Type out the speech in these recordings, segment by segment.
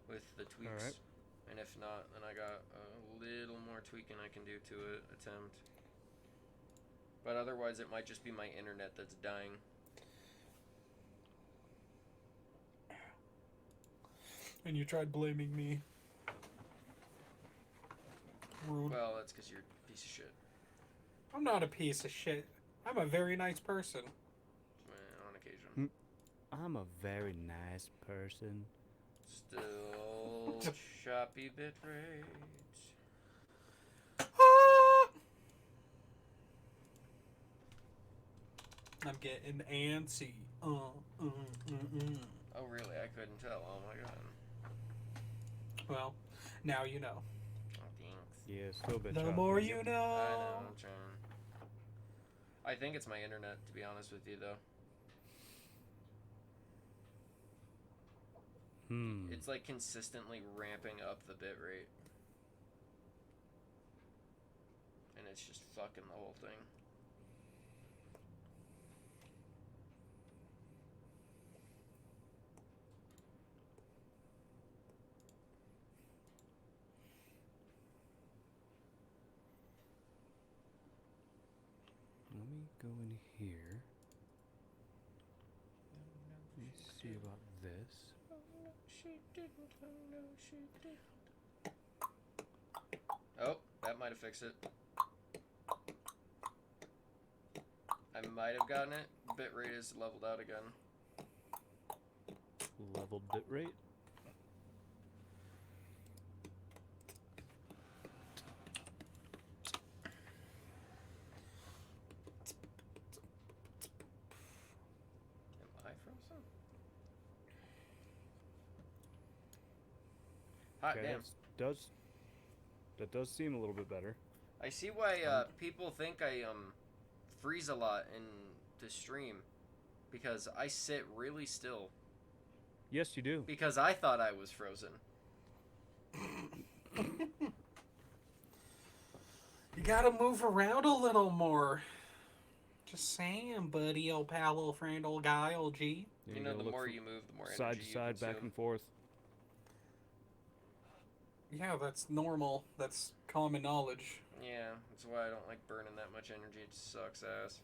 with the tweaks. All right. And if not, then I got a little more tweaking I can do to it, attempt. But otherwise, it might just be my internet that's dying. And you tried blaming me. Rude. Well, that's because you're a piece of shit. I'm not a piece of shit. I'm a very nice person. On occasion. I'm a very nice person. Still choppy bit rates. I'm getting antsy. Oh, really? I couldn't tell. Oh, my God. Well, now you know. Oh, thanks. Yeah, still a bit The choppy. more you know. I know, I'm trying. I think it's my internet, to be honest with you, though. It's like consistently ramping up the bit rate. And it's just fucking the whole thing. Let me go in here. Let me see about this. Oh, no, she didn't. Oh, no, she didn't. Oh, that might have fixed it. I might have gotten it. Bitrate is leveled out again. Leveled bitrate. Am I frozen? Hot Okay, damn. that does seem a little bit better. I see why people think I freeze a lot in the stream, because I sit really still. Yes, you do. Because I thought I was frozen. You gotta move around a little more. Just saying, buddy, old pal, old friend, old guy, old G. You know, the more you move, the more energy side to you side, back consume. and forth. Yeah, that's normal. That's common knowledge. Yeah, that's why I don't like burning that much energy. It sucks ass.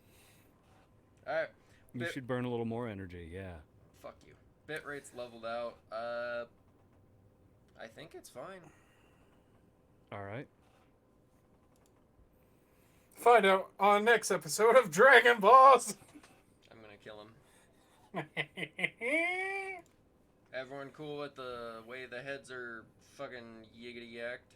Alright. You should burn a little more energy, yeah. Fuck you. Bitrate's leveled out. I think it's fine. Alright. Find out on next episode of Dragon Balls. I'm gonna kill him. Everyone cool with the way the heads are fucking yiggity yacked?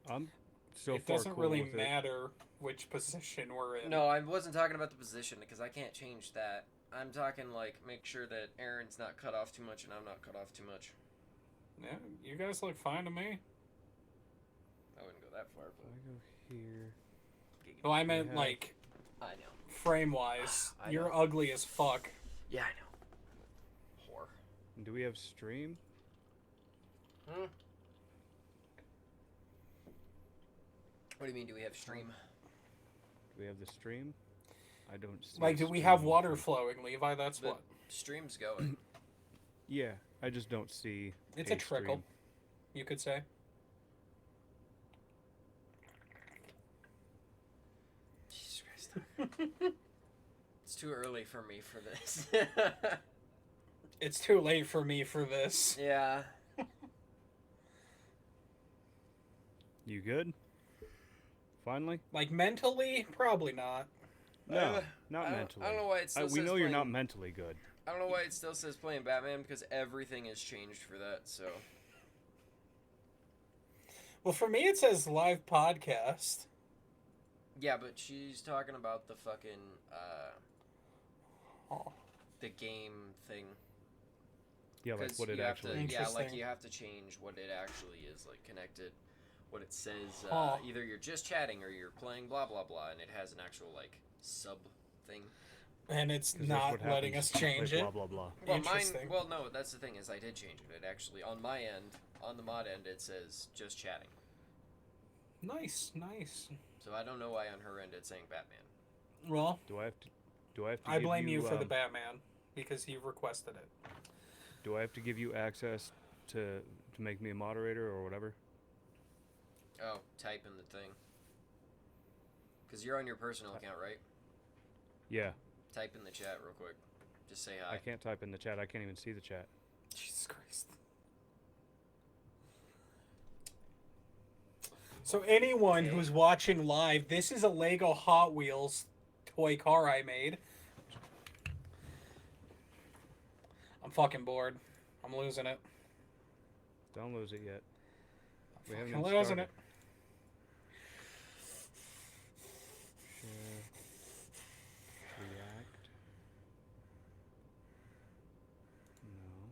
I'm so It far doesn't cool really with matter which position we're in. No, I wasn't talking about the position, because I can't change that. I'm talking, like, make sure that Aaron's not cut off too much and I'm not cut off too much. Yeah, you guys look fine to me. I wouldn't go that far, If but... I go here. No, I meant, Yeah. like, I know. frame-wise. I You're know. ugly as fuck. Yeah, I know. Whore. Do we have stream? Hmm? What do you mean, do we have stream? Do we have the stream? I don't see. Like, do we have water flowing, Levi? That's The what. stream's going. Yeah, I just don't see. It's a stream. trickle, you could say. Jesus Christ. It's too early for me for this. It's too late for me for this. Yeah. You good? Finally? Like, mentally? Probably not. No, not I don't- mentally. I don't know why it still we says know you're not playing- mentally good. I don't know why it still says playing Batman, because everything has changed for that, so... Well, for me, it says live podcast. Yeah, but she's talking about the fucking, Oh. the game thing. Yeah, like 'Cause what it you have actually. to, is. yeah, like Interesting. you have to change what it actually is, like, connected. What it says, Huh. either you're just chatting or you're playing blah blah blah, and it has an actual, like, sub thing. And it's 'Cause that's not what letting happens us when you change play it. Blah blah blah. Well, mine. Interesting. Well, no, that's the thing is I did change it. It actually on my end, on the mod end, it says just chatting. Nice, nice. So I don't know why on her end it's saying Batman. Well, Do I have to? Do I have to? I give blame you for the um, Batman because he requested it. Do I have to give you access to make me a moderator or whatever? Oh, type in the thing. Because you're on your personal account, right? Yeah. Type in the chat real quick. Just say hi. I can't type in the chat. I can't even see the chat. Jesus Christ. So anyone Okay. who's watching live, this is a Lego Hot Wheels toy car I made. I'm fucking bored. I'm losing it. Don't lose it yet. We haven't I'm even losing started. it. Share. React. No.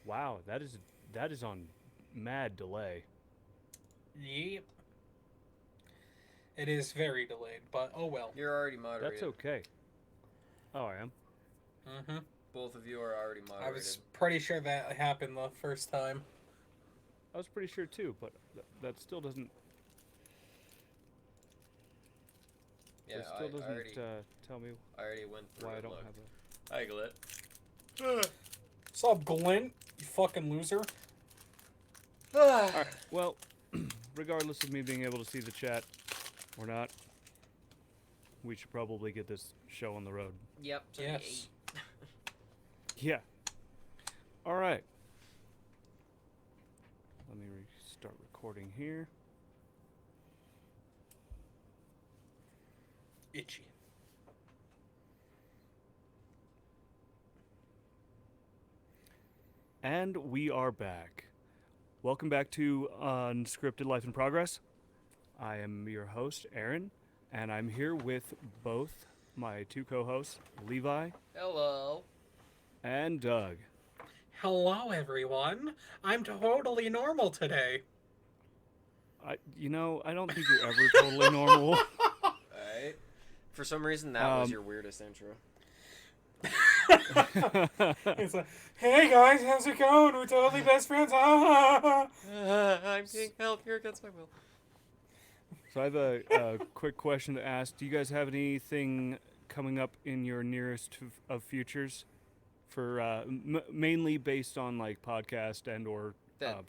Wow, that is on mad delay. Yep. It is very delayed, but oh well. You're already moderated. That's okay. Oh, I am. Mm-hmm. Both of you are already moderated. I was pretty sure that happened the first time. I was pretty sure too, but that still doesn't. Yeah, It still doesn't I already, tell me I already went through why I it. don't Look. have a. Hi, Glit. What's up, Glint? You fucking loser. Alright, well, regardless of me being able to see the chat or not, we should probably get this show on the road. Yep. Yes. Yeah. Alright. Let me start recording here. Itchy. And we are back. Welcome back to Unscripted Life in Progress. I am your host, Aaron, and I'm here with both my two co-hosts, Levi Hello. and Doug. Hello, everyone. I'm totally normal today. I don't think you're ever totally normal. Alright. For some reason, that was your weirdest intro. It's like, hey guys, how's it going? We're totally best friends. I'm being held here against my will. So I have a quick question to ask. Do you guys have anything coming up in your nearest of futures for mainly based on like podcast and or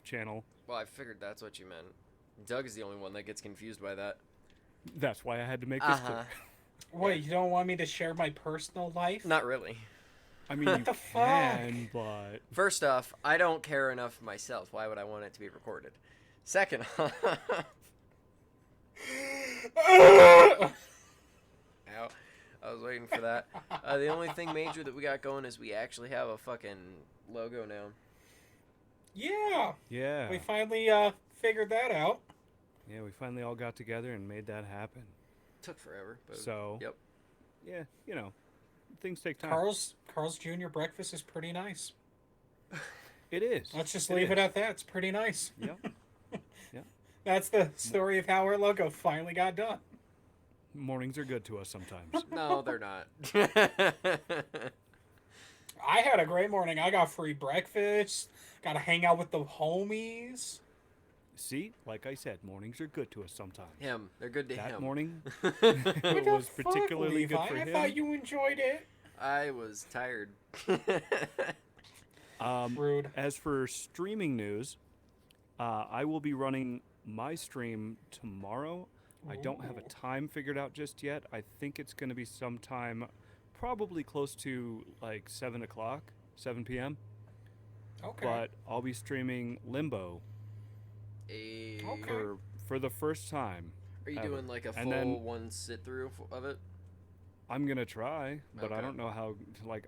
channel? Well, I figured that's what you meant. Doug is the only one that gets confused by that. That's why I had to make this clear. Wait, you don't want me to share my personal life? Not really. I mean, you the can, but First off, I don't care enough myself. Why would I want it to be recorded? Second off... Ow. I was waiting for that. The only thing major that we got going is we actually have a fucking logo now. Yeah. yeah. We finally figured that out. Yeah, we finally all got together and made that happen. Took forever, but So, yep. Yeah, things take time. Carl's Jr. breakfast is pretty nice. It is. Let's just leave it at that. It's pretty nice. Yep. Yep. That's the story of how our logo finally got done. Mornings are good to us sometimes. No, they're not. I had a great morning. I got free breakfast. Got to hang out with the homies. See, like I said, mornings are good to us sometimes. Him. They're good to That him. morning What it the was fuck, particularly good Levi? for I him. thought you enjoyed it. I was tired. Rude. As for streaming news, I will be running my stream tomorrow. I don't have a time figured out just yet. I think it's going to be sometime probably close to like 7 p.m. Okay. But I'll be streaming Limbo Okay. for the first time. Are you ever. doing like a And full then- one sit through of it? I'm going to try, but I Okay. don't know how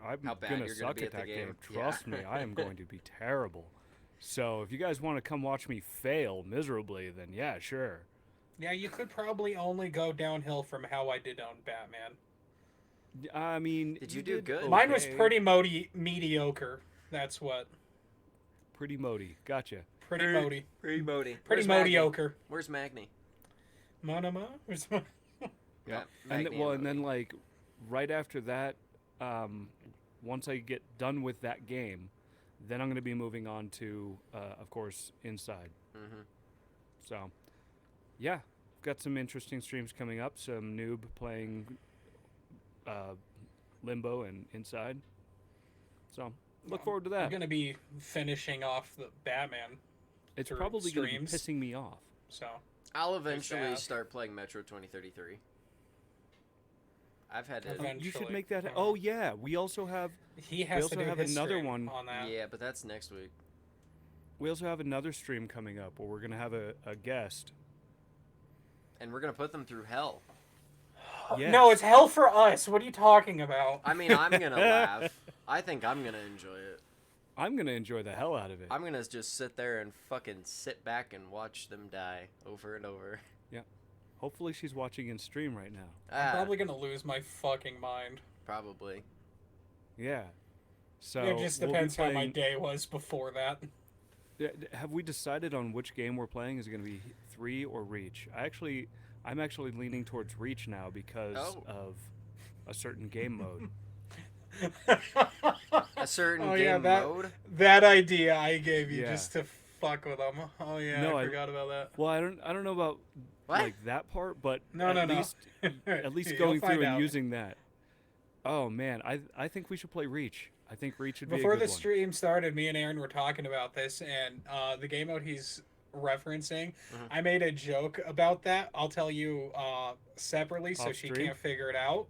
I'm How bad going to you're gonna suck be at at that the game. game. Trust Yeah. me, I am going to be terrible. So if you guys want to come watch me fail miserably, then yeah, sure. Yeah, you could probably only go downhill from how I did on Batman. I mean, Did you do good? okay. Mine was pretty mediocre. That's what. Pretty modi. Gotcha. Pretty modi. Pretty modi. Pretty Where's Magni? mediocre. Where's Magni? Monoma? Where's my... Yeah. Magni And then Modi. like right after that, once I get done with that game, then I'm going to be moving on to, of course, Inside. Mm-hmm. So, yeah, got some interesting streams coming up. Some noob playing Limbo and Inside. So look I'm- forward to I'm that. gonna be finishing off the Batman, It's through probably going to be streams. pissing me off. so I'll eventually that. start playing Metro 2033. I've had it. Eventually. You should make that. Oh yeah, we also have he has also to do have his another stream one. on that. Yeah, but that's next week. another stream coming up where we're gonna have a guest. And we're gonna put them through hell. Yes. No, it's hell for us. What are you talking about? I mean, I'm gonna laugh. I think I'm gonna enjoy it. I'm gonna enjoy the hell out of it. I'm gonna just sit there and fucking sit back and watch them die over and over. Hopefully she's watching in stream right now. I'm probably gonna lose my fucking mind. Probably. Yeah. So It just we'll be depends how my playing- day was before that. Have we decided on which game we're playing? Is it going to be 3 or Reach? I'm actually leaning towards Reach now because of a certain game mode. A certain Oh, game yeah, mode. That idea I gave you Yeah. just to fuck with them. Oh yeah, No, I forgot about that. Well, I don't know about What? like that part, but No, at no, no. least at least You'll going find through and out. using that. Oh man, I think we should play Reach. I think Reach would be Before a good the one. stream started, me and Aaron were talking about this, and the game mode he's referencing, Mhm. I made a joke about that. I'll tell you separately so Off she stream? can't figure it out.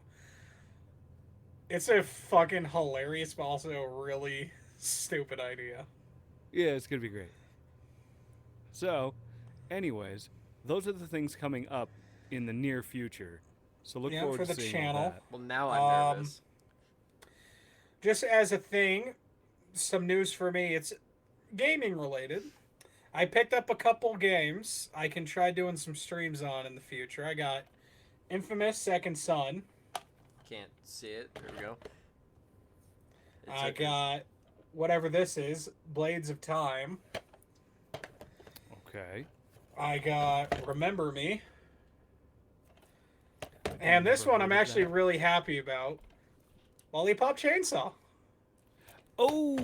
It's a fucking hilarious, but also a really stupid idea. Yeah, it's gonna be great. So, anyways, those are the things coming up in the near future. So look Yeah, forward for to the seeing channel. all that. Well, now I'm Um, nervous. Just as a thing, some news for me. It's gaming related. I picked up a couple games I can try doing some streams on in the future. I got Infamous Second Son. Can't see it. There we go. It I took got whatever this is, Blades of Time. Okay. I got Remember Me. And this never one heard I'm of actually that. really happy about. Lollipop Chainsaw. Oh.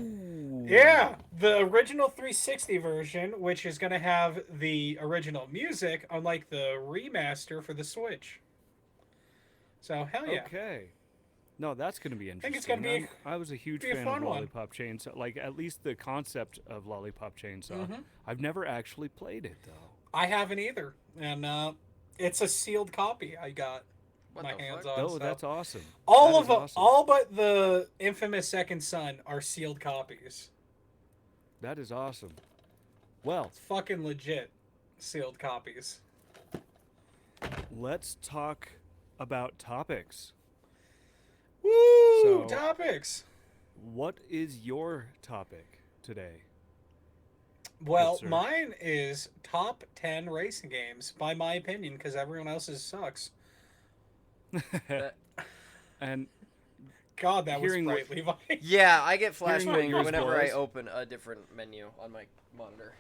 Yeah, the original 360 version, which is going to have the original music, unlike the remaster for the Switch. So, hell yeah. Okay. No, that's going to be interesting. think it's gonna be I was a huge be a fan fun of one. Lollipop Chainsaw. Like, at least the concept of Lollipop Chainsaw. Mhm. I've never actually played it, though. I haven't either. And it's a sealed copy I got What my the hands fuck? on. Oh, so- that's awesome. all That of is them, awesome. all but the infamous Second Son are sealed copies. That is awesome. Well, It's fucking legit sealed copies. let's talk about topics. Woo! So- Topics. What is your topic today? Well, sir. mine is top 10 racing games, by my opinion, because everyone else's sucks. That- And God, that was Hearing what- bright, Levi. Yeah, I get Hearing what flashbang yours whenever I was. open a different menu on my monitor.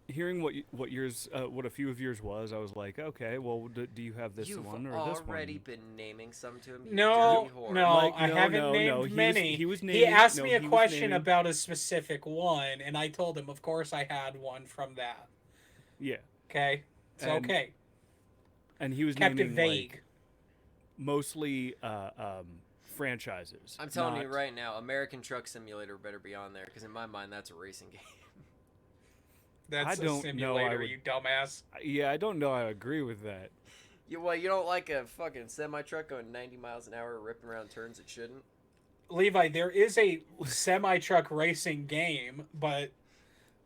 hearing what yours, what a few of yours was, I was like, okay, well, do you have this You've one or this one? already been naming some to him. You No, dirty whore. no, Like, I no, haven't no, named no, he was- many. he was He naming- asked no, me a he was question naming- about a specific one, and I told him, of course, I had one from that. Yeah, Okay, it's And okay. and he was Kept it naming vague. like mostly franchises. I'm telling you not- right now, American Truck Simulator better be on there because in my mind that's a racing game. That's I a don't know, I simulator, would- you dumbass. Yeah, I don't know. I agree with that. You don't like a fucking semi truck going 90 miles an hour ripping around turns it shouldn't? Levi, there is a semi truck racing game, but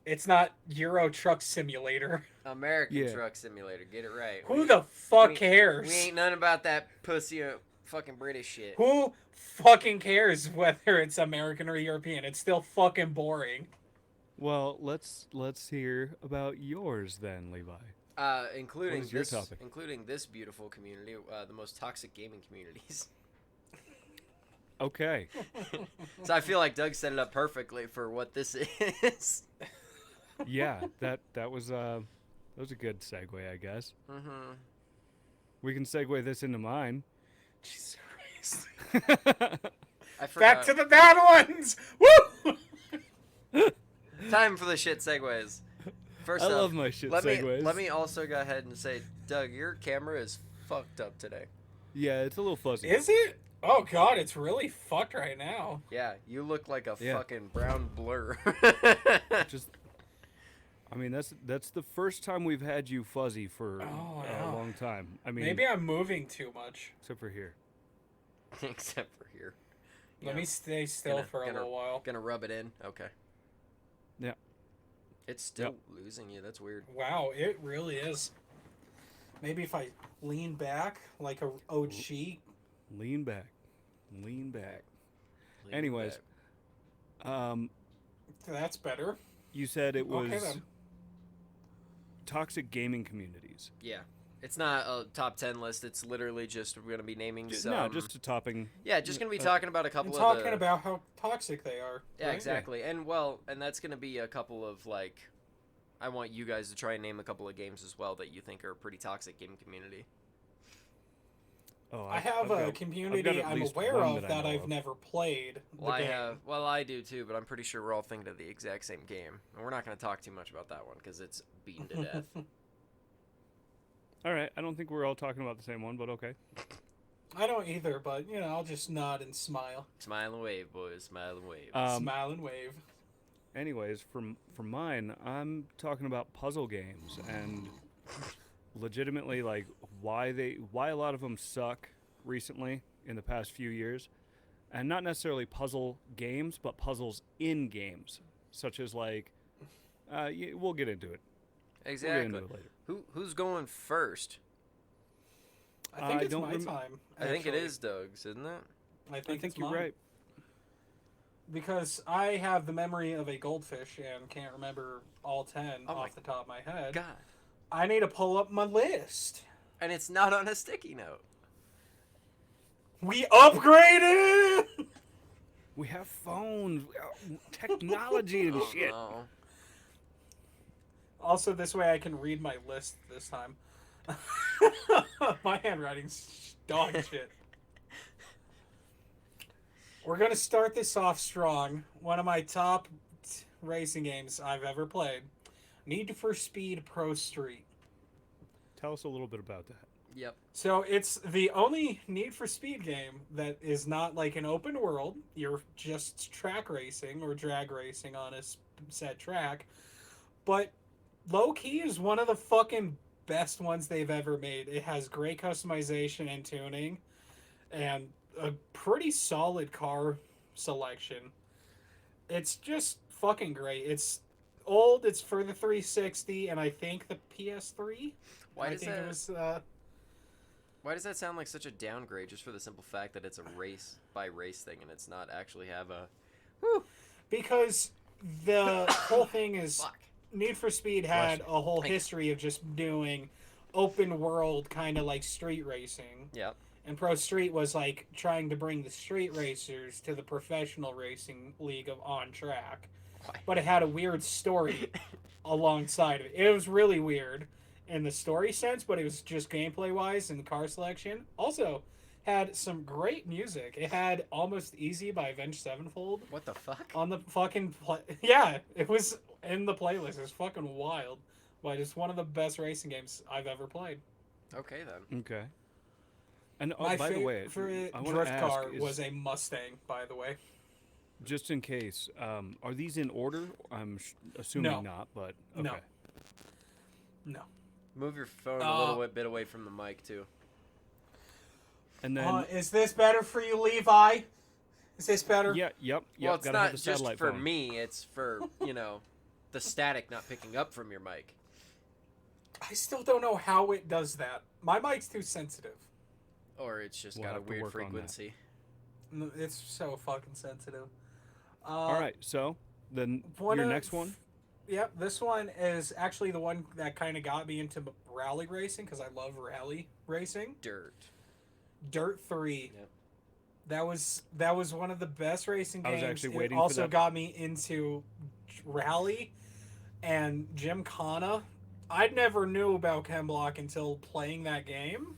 it's not Euro Truck Simulator. American Yeah. Truck Simulator, get it right. Who the fuck we- cares? We ain't none about that pussy fucking British shit. Who fucking cares whether it's American or European? It's still fucking boring. Well, let's hear about yours then, Levi. Including What is your this, topic? including this beautiful community, the most toxic gaming communities. Okay. So I feel like Doug set it up perfectly for what this is. Yeah, that was a good segue, I guess. Mm-hmm. We can segue this into mine. Jesus Christ. I forgot. Back to the bad ones! Woo! Time for the shit segues. First I off, love my shit let segues. me also go ahead and say, Doug, your camera is fucked up today. Yeah, it's a little fuzzy. Is it? Oh god, it's really fucked right now. Yeah, you look like a Yeah. fucking brown blur. Just, I mean, that's the first time we've had you fuzzy for Oh a no. long time. I mean, Maybe I'm moving too much. except for here. Except for here. Let Yeah. me stay still for a little while. Gonna rub it in. Okay. Yeah. It's still losing you. That's weird. Wow, it really is. Maybe if I lean back like a OG. Lean back. Lean back. Lean Anyways, back. That's better. you said it was Okay then. toxic gaming communities. Yeah. It's not a top 10 list. It's literally just we're gonna be naming some. No, just a topping. Yeah, just gonna be talking about a couple And of talking the, about how toxic they are. Yeah, right? exactly. And that's gonna be a couple of like. I want you guys to try and name a couple of games as well that you think are a pretty toxic game community. Oh, I have a community I'm aware of that I've never played. Well, I do too, but I'm pretty sure we're all thinking of the exact same game. And we're not going to talk too much about that one because it's beaten to death. All right, I don't think we're all talking about the same one, but okay. I don't either, but I'll just nod and smile. Smile and wave, boys. Smile and wave. Smile and wave. Anyways, for mine, I'm talking about puzzle games and legitimately like why a lot of them suck recently in the past few years, and not necessarily puzzle games, but puzzles in games, such as like we'll get into it. Exactly. We'll get into it later. Who's going first? I think it's don't my rem- time. I think it actually. is Doug's, isn't it? I I think think it's you're mine. right. Because I have the memory of a goldfish and can't remember all 10 Oh my off the top of my head. God. I need to pull up my list. And it's not on a sticky note. We upgraded! We have phones, technology and shit. No. Also, this way I can read my list this time. My handwriting's dog shit. We're going to start this off strong. One of my top racing games I've ever played. Need for Speed Pro Street. Tell us a little bit about that. Yep. So it's the only Need for Speed game that is not like an open world. You're just track racing or drag racing on a set track. But low key is one of the fucking best ones they've ever made. It has great customization and tuning and a pretty solid car selection. It's just fucking great. It's old. It's for the 360 and I think the PS3. Why does think that? it was Why does that sound like such a downgrade just for the simple fact that it's a race by race thing and it's not actually have a. Whew. because the whole thing is Fuck. Need for Speed had Bless a whole Thank you. history of just doing open world kind of like street racing. Yep. And Pro Street was like trying to bring the street racers to the professional racing league of on track. Why? But it had a weird story alongside of it. It was really weird in the story sense, but it was just gameplay wise and car selection. Also had some great music. It had Almost Easy by Avenged Sevenfold What the fuck? on the fucking yeah, it was in the playlist. It's fucking wild. But it's one of the best racing games I've ever played. Okay then. Okay. And My by the way, favorite I want to drift ask, car is, was a Mustang, by the way. just in case, are these in order? I'm assuming No. not, but okay. No. No. Move your phone a little bit away from the mic too. And then, Is this better for you, Levi? Is this better? yeah, yep. Well, it's gotta not have a just satellite for phone. me. It's for the static not picking up from your mic. I still don't know how it does that. My mic's too sensitive. Or it's just We'll got a have to weird work on that. frequency. It's so fucking sensitive. All right, so then One your of- next one. Yep, this one is actually the one that kind of got me into rally racing because I love rally racing. Dirt. Dirt 3. Yep. That was one of the best racing I games. was actually It waiting for also that. got me into rally and Gymkhana. I never knew about Ken Block until playing that game.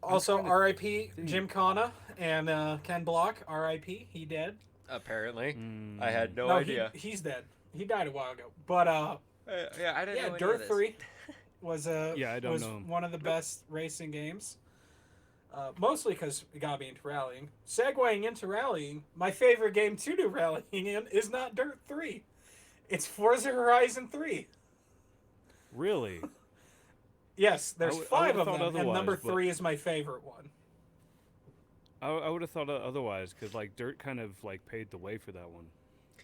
Also, trying to R.I.P. think. Gymkhana and Ken Block. R.I.P. He dead. Apparently. Mm. I had no No, idea. he's dead. He died a while ago. But Yeah, I didn't know any Dirt of this. 3 was Yeah, I don't know him. one of the best racing games. Mostly because it got me into rallying. Segueing into rallying, my favorite game to do rallying in is not Dirt 3. It's Forza Horizon 3. Really? Yes, there's I five would've of thought them, and number otherwise, but- 3 is my favorite one. I would have thought otherwise, because like Dirt kind of like paved the way for that one.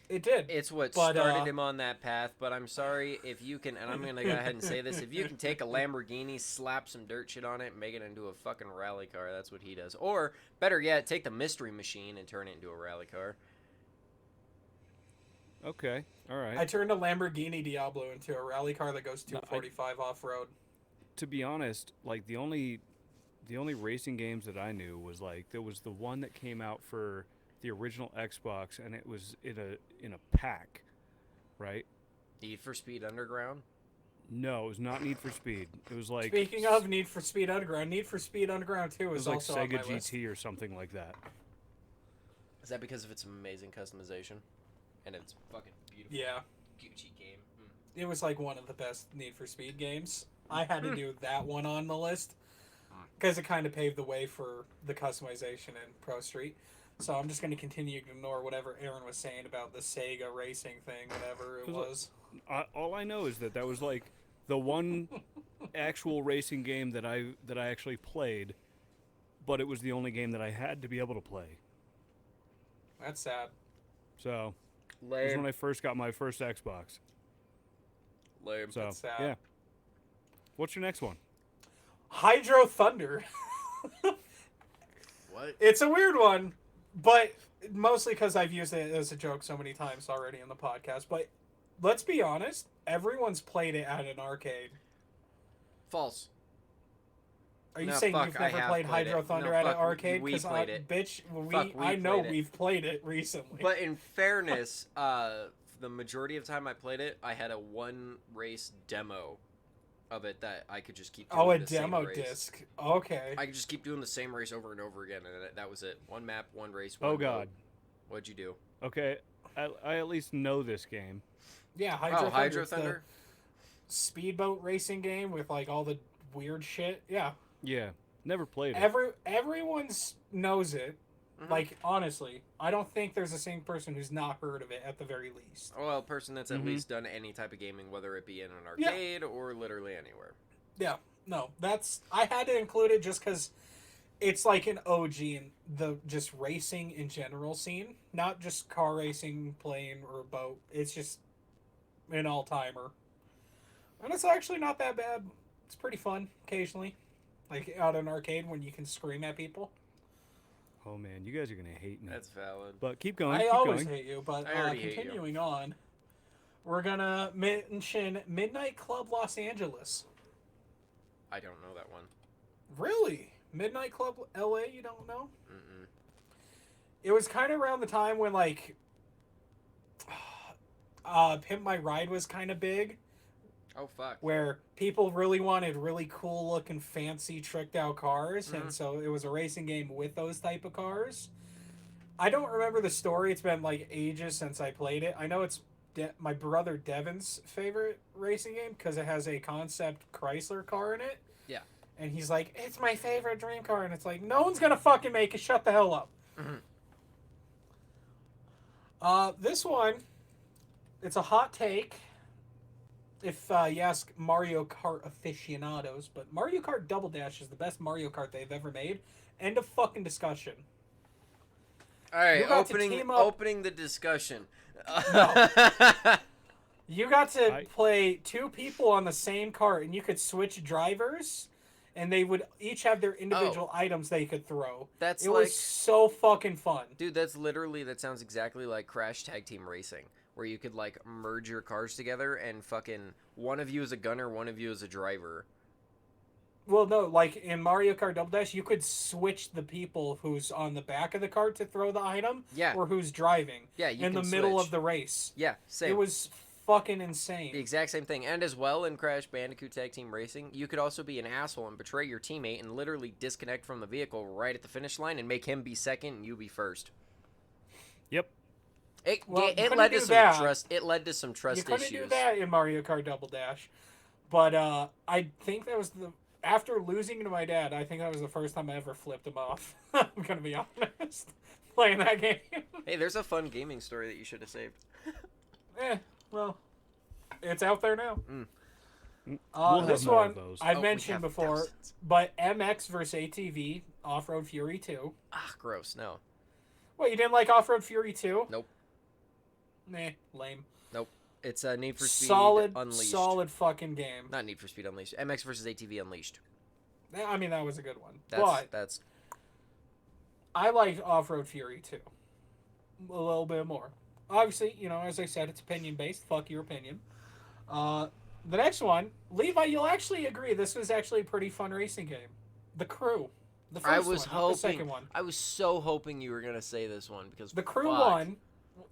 It did. It's what But, started him on that path, but I'm sorry if you can, and I'm going to go ahead and say this, if you can take a Lamborghini, slap some dirt shit on it, and make it into a fucking rally car, that's what he does. Or, better yet, take the Mystery Machine and turn it into a rally car. Okay, all right. I turned a Lamborghini Diablo into a rally car that goes 245 off-road. To be honest, like the only racing games that I knew was like there was the one that came out for the original Xbox, and it was in a pack, right? Need for Speed Underground? No, it was not Need for Speed. It was like Speaking of Need for Speed Underground, Need for Speed Underground 2 it is was like also on Sega my list. GT or something like that. Is that because of its amazing customization? And its fucking beautiful Yeah. Gucci game? It was like one of the best Need for Speed games. I had to do that one on the list because it kind of paved the way for the customization in Pro Street. So I'm just going to continue to ignore whatever Aaron was saying about the Sega racing thing, whatever it was. All I know is that was like the one actual racing game that I actually played, but it was the only game that I had to be able to play. That's sad. So it was when Lame. I first got my first Xbox. Lame. So That's sad. yeah. What's your next one? Hydro Thunder. What? It's a weird one, but mostly because I've used it as a joke so many times already in the podcast. But let's be honest, everyone's played it at an arcade. False. Are you No, saying fuck, you've I never have played played Hydro it. Thunder No, at an fuck, arcade? we Because played it. bitch, Fuck, we I know played it. we've played it recently. But in fairness, the majority of time I played it, I had a one race demo of it that I could just keep doing oh, a the same demo race. disc. Okay. I could just keep doing the same race over and over again, and that was it. One map, one race, one Oh God. vote. What'd you do? Okay, I at least know this game. Yeah, Hydro Thunder. Hydro It's the Thunder? speedboat racing game with like all the weird shit. Yeah. Yeah, never played it. Everyone knows it. Mhm. Like, honestly, I don't think there's a single person who's not heard of it at the very least. Well, a person that's at Mhm. least done any type of gaming, whether it be in an Yeah. arcade or literally anywhere. Yeah, no, I had to include it just because it's like an OG in the just racing in general scene, not just car racing, plane, or boat. It's just an all-timer. And it's actually not that bad. It's pretty fun occasionally. Like out in an arcade when you can scream at people. Oh man, you guys are gonna hate me. That's valid. But keep going. I keep always going. hate you, but I already hate you. continuing on, we're gonna mention Midnight Club Los Angeles. I don't know that one. Really? Midnight Club LA, you don't know? Mm-mm. It was kind of around the time when, like, Pimp My Ride was kind of big, Oh, fuck. where people really wanted really cool looking, fancy, tricked out cars, Mhm. and so it was a racing game with those type of cars. I don't remember the story. It's been, like, ages since I played it. I know it's my brother Devin's favorite racing game because it has a concept Chrysler car in it. Yeah. And he's like, it's my favorite dream car. And it's like, no one's going to fucking make it. Shut the hell up. Mhm. This one, it's a hot take if you ask Mario Kart aficionados, but Mario Kart Double Dash is the best Mario Kart they've ever made. End of fucking discussion. All right, You got to team up- opening the discussion. No. You got to I- play two people on the same cart, and you could switch drivers, and they would each have their individual items they could throw. That's It like, was so fucking fun. dude, that sounds exactly like Crash Tag Team Racing, where you could like merge your cars together and fucking one of you is a gunner, one of you is a driver. Well, no, like in Mario Kart Double Dash, you could switch the people who's on the back of the cart to throw the item, Yeah, or who's driving yeah, you in the can middle switch. of the race. Yeah, same. It was fucking The insane. exact same thing. And as well in Crash Bandicoot Tag Team Racing, you could also be an asshole and betray your teammate and literally disconnect from the vehicle right at the finish line and make him be second and you be first. Yep. It, Well, you it couldn't led to do some that. trust. It led to some trust You couldn't issues. do that in Mario Kart Double Dash, but I think that was after losing to my dad, I think that was the first time I ever flipped him off. I'm gonna be honest. Playing that game. Hey, there's a fun gaming story that you should have saved. Well, it's out there now. We'll have This more one of those. I've we mentioned have before, thousands. but MX versus ATV Off-Road Fury 2. Ah, gross. No. What, you didn't like Off-Road Fury 2? Nope. Nah, lame. Nope. It's Need for Speed Unleashed. Solid fucking game. Not Need for Speed Unleashed. MX versus ATV Unleashed. I mean, that was a good one. That's I liked Off-Road Fury 2 a little bit more. Obviously, you know, as I said, it's opinion-based. Fuck your opinion. The next one, Levi, you'll actually agree this was actually a pretty fun racing game. The Crew. The first I was one, not hoping. the second one. I was so hoping you were gonna say this one because The Crew fuck. 1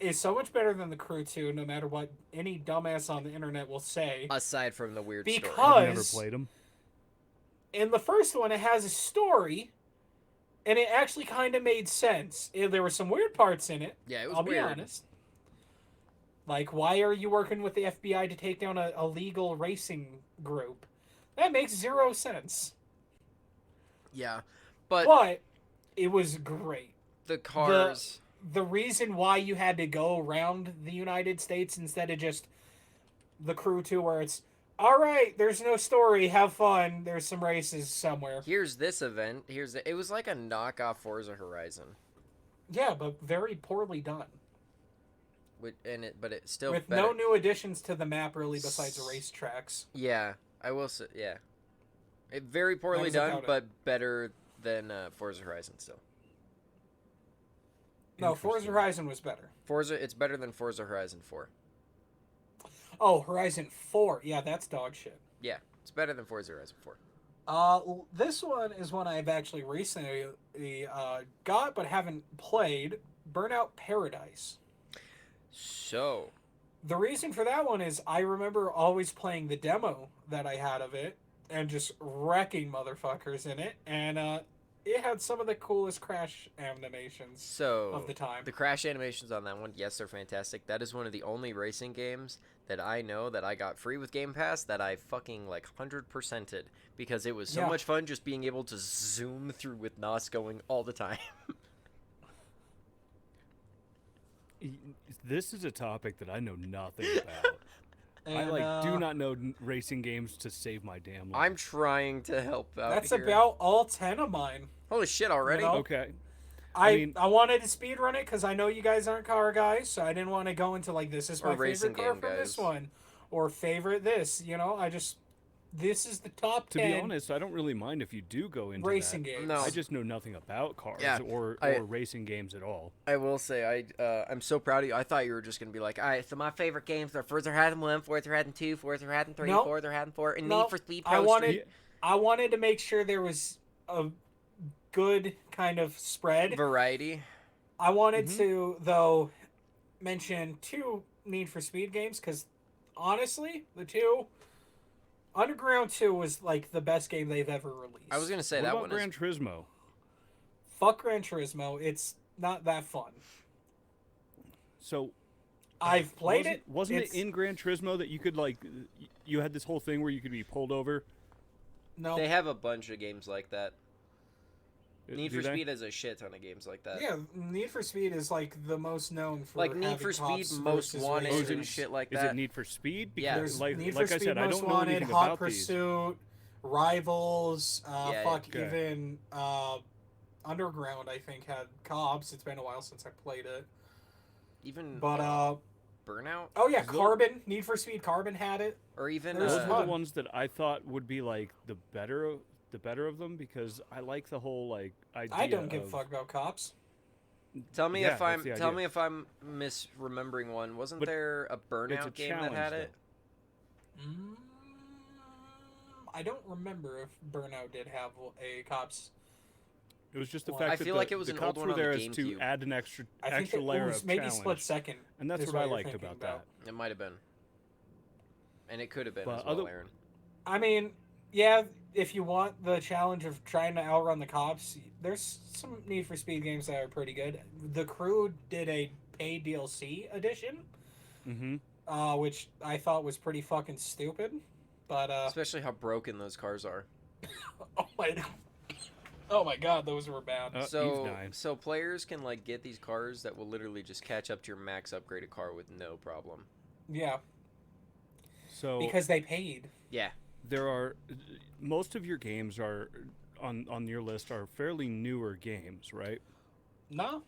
is so much better than the Crew 2, no matter what any dumbass on the internet will say. Aside from the weird story. Because I've never played them. in the first one, it has a story, and it actually kind of made sense. There were some weird parts in it. Yeah, it was I'll weird. be honest. Like, why are you working with the FBI to take down a legal racing group? That makes zero sense. Yeah, but But it was great. the cars. The reason why you had to go around the United States instead of just the Crew 2, where it's, all right, there's no story, have fun, there's some races somewhere. Here's this event. It was like a knockoff Forza Horizon. Yeah, but very poorly done. But it's still With better. no new additions to the map, really, besides racetracks. Yeah, I will say. Yeah, very poorly was done, about it. but better than Forza Horizon still. No, Forza Interesting. Horizon was better. It's better than Forza Horizon 4. Oh, Horizon 4. Yeah, that's dog shit. Yeah, it's better than Forza Horizon 4. This one is one I've actually recently got but haven't played. Burnout Paradise. So, The reason for that one is I remember always playing the demo that I had of it and just wrecking motherfuckers in it, and it had some of the coolest crash animations of the time. the crash animations on that one, yes, they're fantastic. That is one of the only racing games that I know that I got free with Game Pass that I fucking like 100%ed because it was so Yeah. much fun just being able to zoom through with NOS going all the time. This is a topic that I know nothing about. And, do not know racing games to save my damn life. I'm trying to help out. That's here. about all 10 of mine. Holy shit already. You know? Okay. I wanted to speedrun it because I know you guys aren't car guys, so I didn't want to go into like, this is Or my racing favorite car game from this guys. one, or favorite this. You know, this is the top To 10 be honest, I don't really mind if you do go into racing that. games. No. I just know nothing about cars Yeah, or I- racing games at all. I will say I'm so proud of you. I thought you were just gonna be like, all right, so my favorite games are Forza Horizon 1, Forza Horizon 2, Forza Horizon 3, Nope. Forza Horizon 4, and Nope. Need for Speed I Pro wanted- Street. I wanted to make sure there was a good kind of spread. Variety. I wanted to, though, mention 2 Need for Speed games because, honestly, the 2... Underground 2 was, like, the best game they've ever released. I was gonna say What that about one Gran is. Turismo? Fuck Gran Turismo. It's not that fun. So I've played it. Wasn't It's- it in Gran Turismo that you could you had this whole thing where you could be pulled over? No. They have a bunch of games like that. Need Do for they? Speed has a shit ton of games like that. Yeah, Need for Speed is, like, the most known for Like Need having for Speed cops Most versus Wanted racers. and shit like Is that. it Need for Speed? Yeah. There's like, Need like for I Speed said, I Most don't know Wanted, anything Hot about these. Pursuit, Rivals, Yeah, okay. even Underground, I think, had cops. It's been a while since I played it. Even But, Burnout, oh yeah, Is tho- Carbon, Need for Speed Carbon had it. or even There's Those were fun. the ones that I thought would be like the better of them because I like the whole like idea. I don't give a of- fuck about cops. tell me Yeah, if I'm that's the tell idea. me if I'm misremembering one. Wasn't But there a It's a Burnout game that challenge, had though. it? I don't remember if Burnout did have a cops. It was just the Well, fact I that feel the, like it was the an cops old were one on there the as to GameCube. add an extra I think extra it layer was of maybe challenge, Split Second. and that's is what I you're liked thinking about that. It might have been. And it could have been But as well, other- Aaron. I mean, yeah, if you want the challenge of trying to outrun the cops, there's some Need for Speed games that are pretty good. The Crew did a paid DLC edition, Mm-hmm. which I thought was pretty fucking stupid. But Especially how broken those cars are. Oh my god, those were bad. He's So dying. so players can like get these cars that will literally just catch up to your max upgraded car with no problem. Yeah, So because they paid. Yeah. there are most of your games are on your list are fairly newer games, right? No,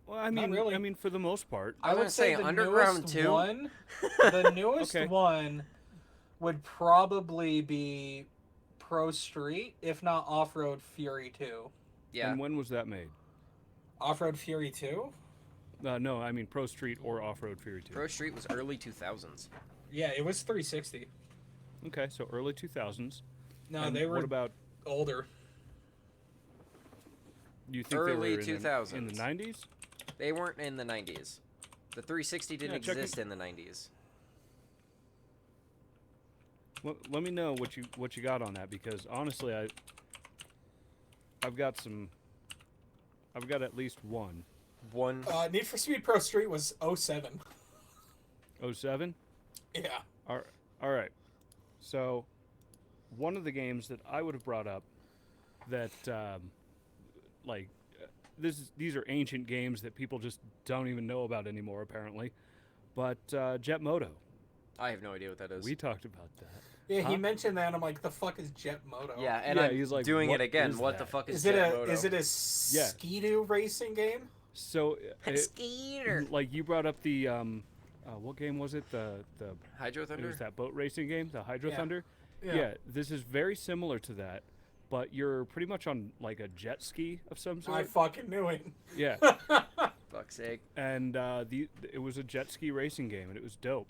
Well, I Not mean, really. I mean for the most part. I was would gonna say the Underground newest 2. one. The newest Okay. one would probably be Pro Street, if not Off Road Fury 2. Yeah. And when was that made? Off Road Fury 2? No, I mean Pro Street or Off Road Fury 2. Pro Street was early 2000s. Yeah, it was 360. Okay, so early 2000s. No, And they were What about older. you think Early they were 2000s. in the 90s? They weren't in the 90s. The 360 didn't Yeah, check exist in the 90s. Let me know what you got on that, because honestly, I've got at least one. One. Need for Speed Pro Street was 07. 07? Yeah. All right. So, one of the games that I would have brought up that, these are ancient games that people just don't even know about anymore, apparently. But Jet Moto, I have no idea what that is. we talked about that. Yeah, he Huh? mentioned that, and I'm like, the fuck is Jet Moto? Yeah, and Yeah, I'm he's like, doing "What it again. is What the that?" fuck is Is it Jet a Moto? is it a Ski-Doo racing game? So, Skeeter. like you brought up the what game was it? The Hydro it Thunder? was that boat racing game, the Hydro Yeah. Thunder. Yeah, this is very similar to that, but you're pretty much on like a jet ski of some sort. I fucking knew it. Yeah, Fuck's sake. and it was a jet ski racing game, and it was dope.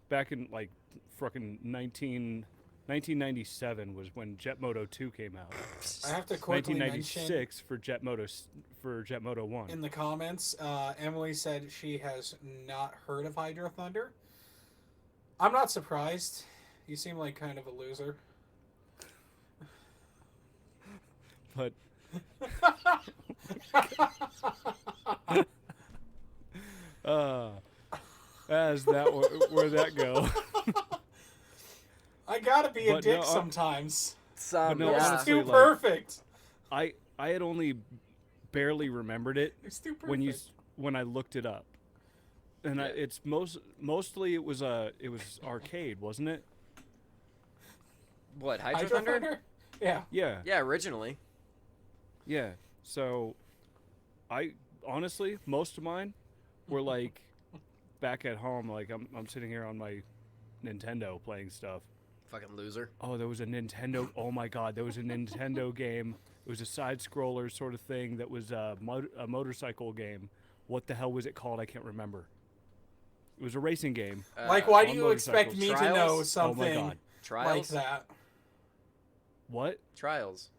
Back in like fucking 1997 was when Jet Moto 2 came out. I have to quickly mention 1996 for Jet Moto 1. in the comments, Emily said she has not heard of Hydro Thunder. I'm not surprised. You seem like kind of a loser. But as that where that go? I gotta be a But dick no, sometimes. Some, no, It was honestly, too like- perfect. I had only barely remembered it It's too perfect. when I looked it up, and Yeah. it's mostly it was arcade, wasn't it? What, Hydro, Hydro Thunder? Thunder? Yeah. Yeah, Yeah, originally. yeah. So, I honestly most of mine were like back at home. Like I'm sitting here on my Nintendo playing stuff. Fucking loser. Oh, there was a Nintendo. Oh my God, there was a Nintendo game. It was a side-scroller sort of thing that was a motorcycle game. What the hell was it called? I can't remember. It was a racing game. Like, why do on you expect motorcycles. me to Trials? know Oh my something God. Trials? like that? What? Trials.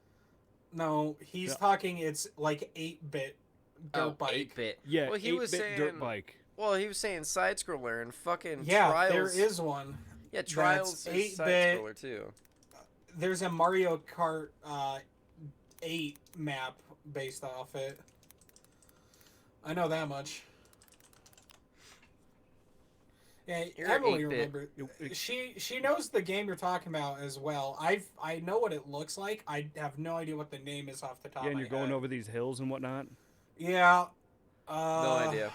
No, he's Yeah. talking. It's like 8-bit dirt bike. 8-bit. Yeah, Well, he was 8-bit saying dirt bike. Well, he was saying side scroller and fucking Yeah, Trials. there is one. Yeah, Trials that's is side 8-bit. scroller too. There's a Mario Kart 8 map based off it. I know that much. Yeah, You're Emily 8-bit. remember. She knows the game you're talking about as well. I know what it looks like. I have no idea what the name is off the top Yeah, of and my you're going head. over these hills and whatnot. Yeah. No idea.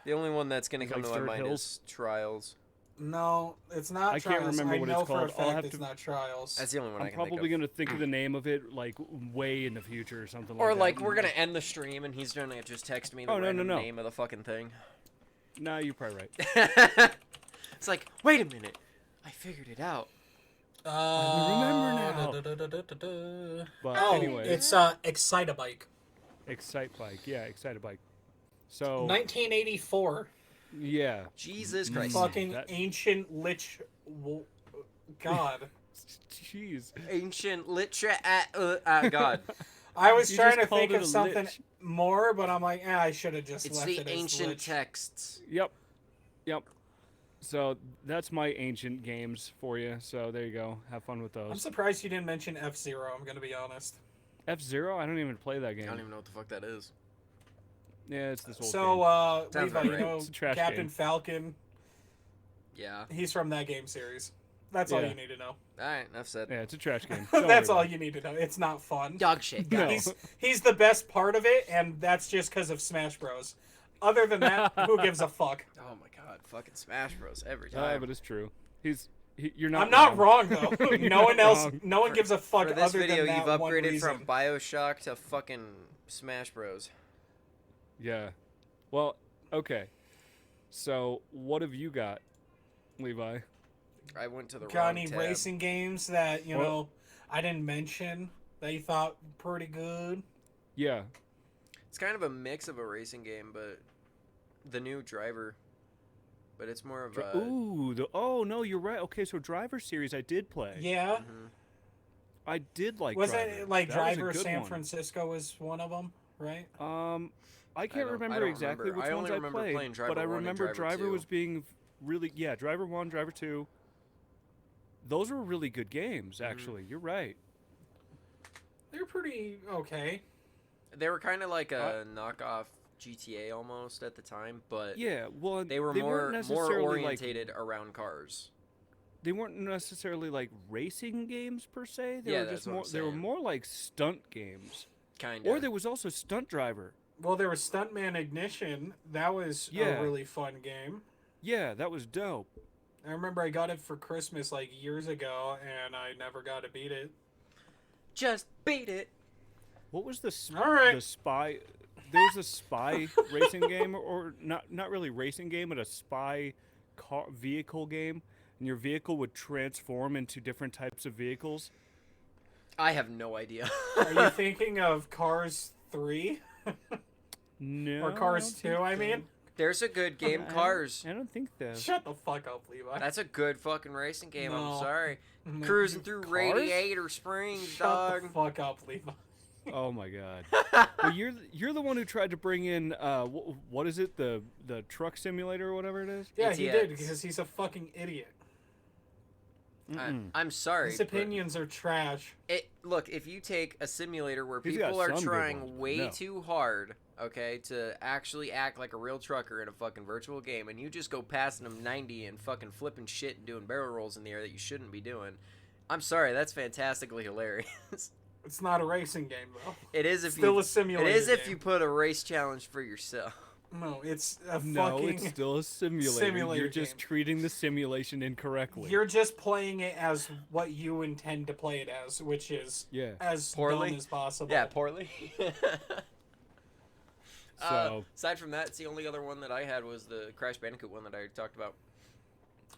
The only one that's gonna It's come like to my Dirt mind Hills? is Trials. No, it's not I Trials. can't remember I what know it's for a called. I'll fact have it's to- not Trials. That's the only one I I'm can probably think of. gonna think of the name of it like way in the future or something like Or that. like we're gonna end the stream and he's gonna just text me the Oh, no, no, random no. name of the fucking thing. Nah, you're probably right. It's like, wait a minute, I figured it out. remember now. But Oh, anyway, it's Excitebike. Excite Bike. Yeah, Excite Bike. So 1984. yeah, Jesus Christ. Fucking that- ancient lich. God. jeez. Ancient litra at God. I was You trying just to think called it of a something lich. more, but I'm like, I should have just It's left the it as ancient lich. texts. Yep. So that's my ancient games for you. So there you go. Have fun with I'm those. surprised you didn't mention F-Zero, I'm gonna be honest. F-Zero? I don't even play that I game. don't even know what the fuck that is. Yeah, it's this old So, game. Sounds Levi, about you right. know It's a trash Captain game. Falcon? Yeah. He's from that game series. That's all Yeah. you need to know. All right, enough said. Yeah, it's a trash game. Don't That's worry all about you need to know. It's not fun. Dog shit, No. guys. He's the best part of it, and that's just because of Smash Bros. Other than that, who gives a fuck? Oh my god, fucking Smash Bros. Every it. time. But it's true. You're not. I'm not wrong though. You're No not one else. wrong. No one gives a fuck For this other video, than you've that one upgraded reason. from Bioshock to fucking Smash Bros. Yeah. Well, okay. So, what have you got, Levi? I went to the Got wrong any tab. racing games that Well- know I didn't mention that you thought pretty good? Yeah. It's kind of a mix of a racing game, but the new Driver. But it's more of a. Oh no, you're right. Okay, so Driver series I did play. Yeah. Mhm. I did like. Was Driver. it like That was a Driver good San one. Francisco was one of them, right? I can't remember don't exactly remember. which I ones only I remember played, playing Driver but I 1 and remember Driver 2. was being really Driver 1, Driver 2. Those were really good games, actually. You're right. They're pretty okay. They were kind of like a knockoff GTA almost at the time, but Yeah, well, they were weren't more necessarily orientated around cars. They weren't necessarily like racing games per se. They Yeah, were that's just what I'm more. They were saying. more like stunt games. Kind of. Or there was also Stunt Driver. Well, there was Stuntman Ignition. That was Yeah. a really fun game. Yeah, that was dope. I remember I got it for Christmas like years ago, and I never got to beat it. Just beat it. What was the All right. the spy? There was a spy racing game, or not really racing game, but a spy car vehicle game, and your vehicle would transform into different types of vehicles. I have no idea. Are you thinking of Cars 3? No. Or Cars I don't 2, I think mean? There's a good game, Cars. I don't think so. Shut the fuck up, Levi. That's a good fucking racing game. I'm No. sorry. Mm, Cruising through Cars? Radiator Springs, Shut dog. the fuck up, Levi. Oh my god. Well, you're the one who tried to bring in what is it, the truck simulator or whatever it is. Yeah, he ATX. did, because he's a fucking idiot. I'm sorry. His but opinions are trash. look, if you take a simulator where He's got people are some good trying ones, but way no. too hard, okay, to actually act like a real trucker in a fucking virtual game, and you just go passing them 90 and fucking flipping shit and doing barrel rolls in the air that you shouldn't be doing, I'm sorry, that's fantastically hilarious. It's not a racing game, though. It is if Still you. a simulator It is if game. you put a race challenge for yourself. No, it's a No, fucking... it's still a simulator. simulator You're just game. treating the simulation incorrectly. You're just playing it as what you intend to play it as, which is Yeah. as Poorly? dumb as possible. Yeah, poorly. So aside from that, it's the only other one that I had was the Crash Bandicoot one that I talked about.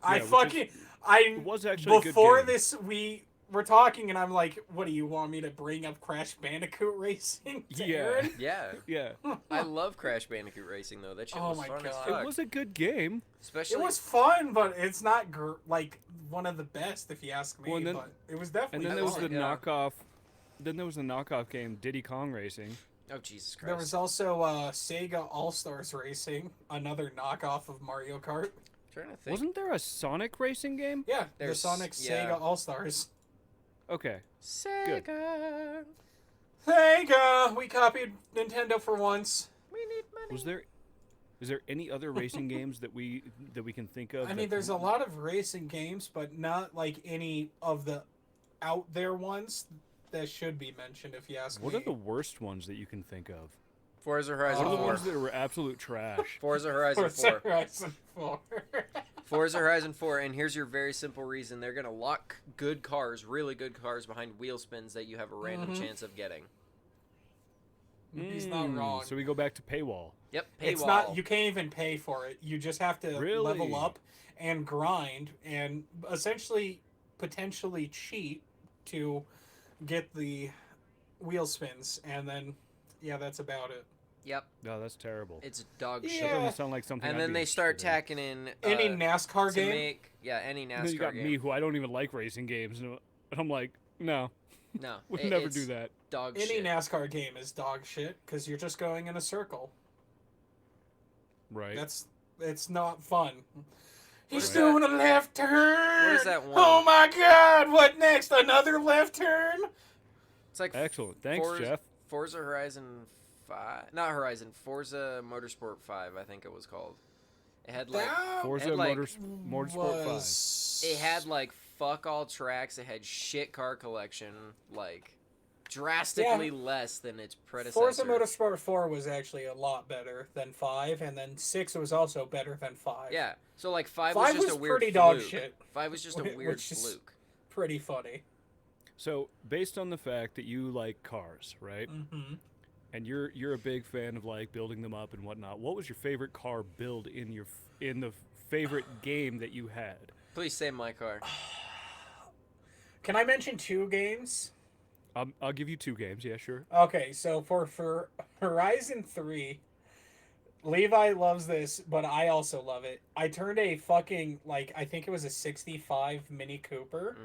I Yeah, which fucking... I... it was actually a good Before game. this, we were talking, and I'm like, what, do you want me to bring up Crash Bandicoot Racing to Yeah. Aaron? Yeah, Yeah. I love Crash Bandicoot Racing though. That shit Oh was my fun as God. fuck. It was a good game. Especially It was fun, but it's not, like, one of the best, if you ask me, Well, and then- but it was And definitely then there was fun. the Yeah. knockoff. Then there was the knockoff game Diddy Kong Racing. oh Jesus Christ. There was also Sega All-Stars Racing, another knockoff of Mario Kart. I'm trying to think. Wasn't there a Sonic racing game? Yeah, the There's- Sonic yeah. Sega All-Stars. Okay. Sega. Sega! We copied Nintendo for once. We need money. Is there any other racing games that we can think of? I mean, there's a lot of racing games, but not like any of the out there ones that should be mentioned, if you ask What me. are the worst ones that you can think of? Forza Horizon What are the 4. ones that were absolute trash? Forza Horizon Forza 4. Horizon 4. Forza Horizon 4, and here's your very simple reason. They're going to lock good cars, really good cars, behind wheel spins that you have a random Mhm. chance of getting. He's not wrong. So we go back to paywall. Yep, paywall. It's not. You can't even pay for it. You just have to Really? level up and grind and essentially potentially cheat to get the wheel spins, and then yeah, that's about it. Yep, No, that's terrible. it's dog Yeah. shit. That doesn't sound like something. And I'd then be they start interested in. tacking in Any NASCAR to game? make any And then you NASCAR got game. me, who I don't even like racing games, and I'm like, no, No, we'll never it's do that. Dog Any shit. NASCAR game is dog shit because you're just going in a circle. Right. It's not fun. He's is doing a left turn. What is that one? Oh my God! What next? Another left turn? It's like Excellent. Thanks, Jeff. Forza Horizon 5, not Horizon, Forza Motorsport 5, I think it was called. It had like That Forza and, like, Motorsport 5. was... it had like fuck all tracks. It had shit car collection, like drastically less than its predecessor. Forza Motorsport 4 was actually a lot better than 5, and then 6 was also better than 5. Yeah, so like 5 5 was just was a weird pretty fluke. dog shit. 5 was just a weird Which is fluke. pretty funny. So, based on the fact that you like cars, right? Mm-hmm. And you're a big fan of like building them up and whatnot. What was your favorite car build in the favorite game that you had? Please say my car. Can I mention 2 games? I'll give you 2 games. Yeah, sure. Okay, so for Horizon 3, Levi loves this, but I also love it. I turned a fucking, like, I think it was a 65 Mini Cooper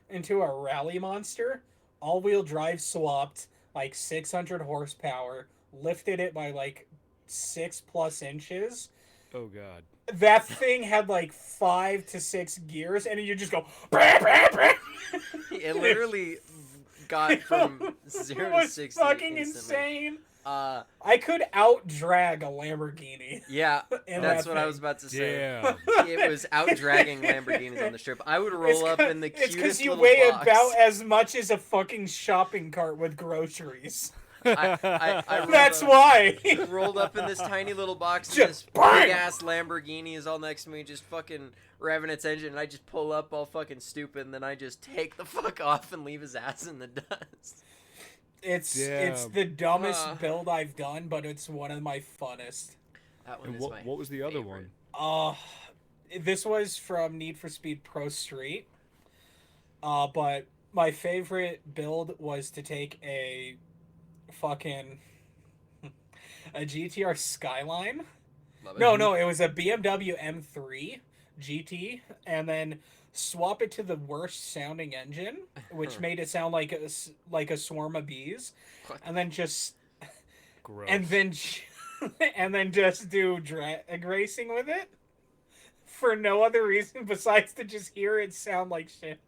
into a rally monster, all-wheel drive swapped, like 600 horsepower, lifted it by like 6+ inches. Oh God. That thing had like 5 to 6 gears, and you just go. Bah, bah, bah. It literally got from 0 It to was 60 fucking instantly. insane. Uh, I could out-drag a Lamborghini. yeah, in that's that what I thing. was about to say. Yeah. It was out-dragging Lamborghinis on the strip. I would roll up in the It's cutest because you little weigh box. about as much as a fucking shopping cart with groceries. I rolled That's up, why. rolled up in this tiny little box, and this Just bang! big-ass Lamborghini is all next to me, just fucking revving its engine, and I just pull up all fucking stupid, and then I just take the fuck off and leave his ass in the dust. It's Damn. the dumbest build I've done, but it's one of my funnest. That one And is my what was the other favorite. one? This was from Need for Speed Pro Street. But my favorite build was to take a fucking a GTR Skyline. Love it. No, it was a BMW M3 GT, and then swap it to the worst sounding engine, which made it sound like a swarm of bees, What? and then just Gross. and then just do drag racing with it for no other reason besides to just hear it sound like shit.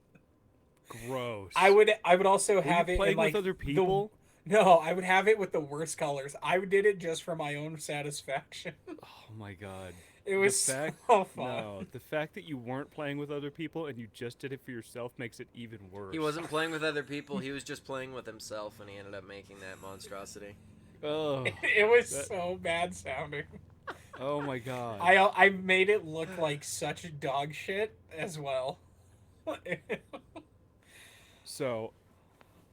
Gross. I would also Were have you it playing in like with other people? No, I would have it with the worst colors. I did it just for my own satisfaction. Oh my God. It was so fun. No, the fact that you weren't playing with other people and you just did it for yourself makes it even worse. He wasn't playing with other people, he was just playing with himself, and he ended up making that monstrosity. Oh. It was so bad sounding. Oh my God. I made it look like such dog shit as well. So,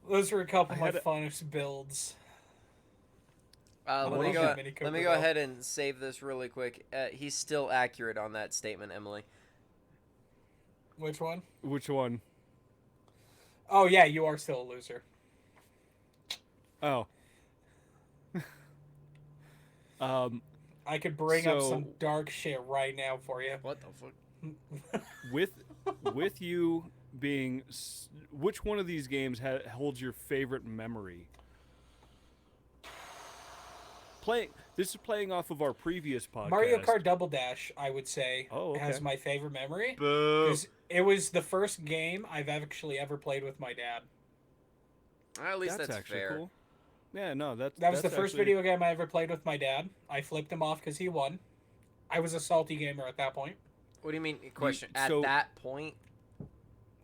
Those were a couple of my had a- funnest builds. Let love me that Mini go Cooper, ahead and save this really quick. He's still accurate on that statement, Emily. Which one? which one? Oh yeah, you are still a loser. Oh. I could bring up So- some dark shit right now for you. What the fuck? with you being which one of these games holds your favorite memory? This is playing off of our previous podcast. Mario Kart Double Dash, I would say, Oh, okay. has my favorite memory. Boo. 'Cause it was the first game I've actually ever played with my dad. At least that's actually fair. cool. Yeah, no, That was that's the first actually- video game I ever played with my dad. I flipped him off because he won. I was a salty gamer at that point. What do you mean? Question. At so- that point,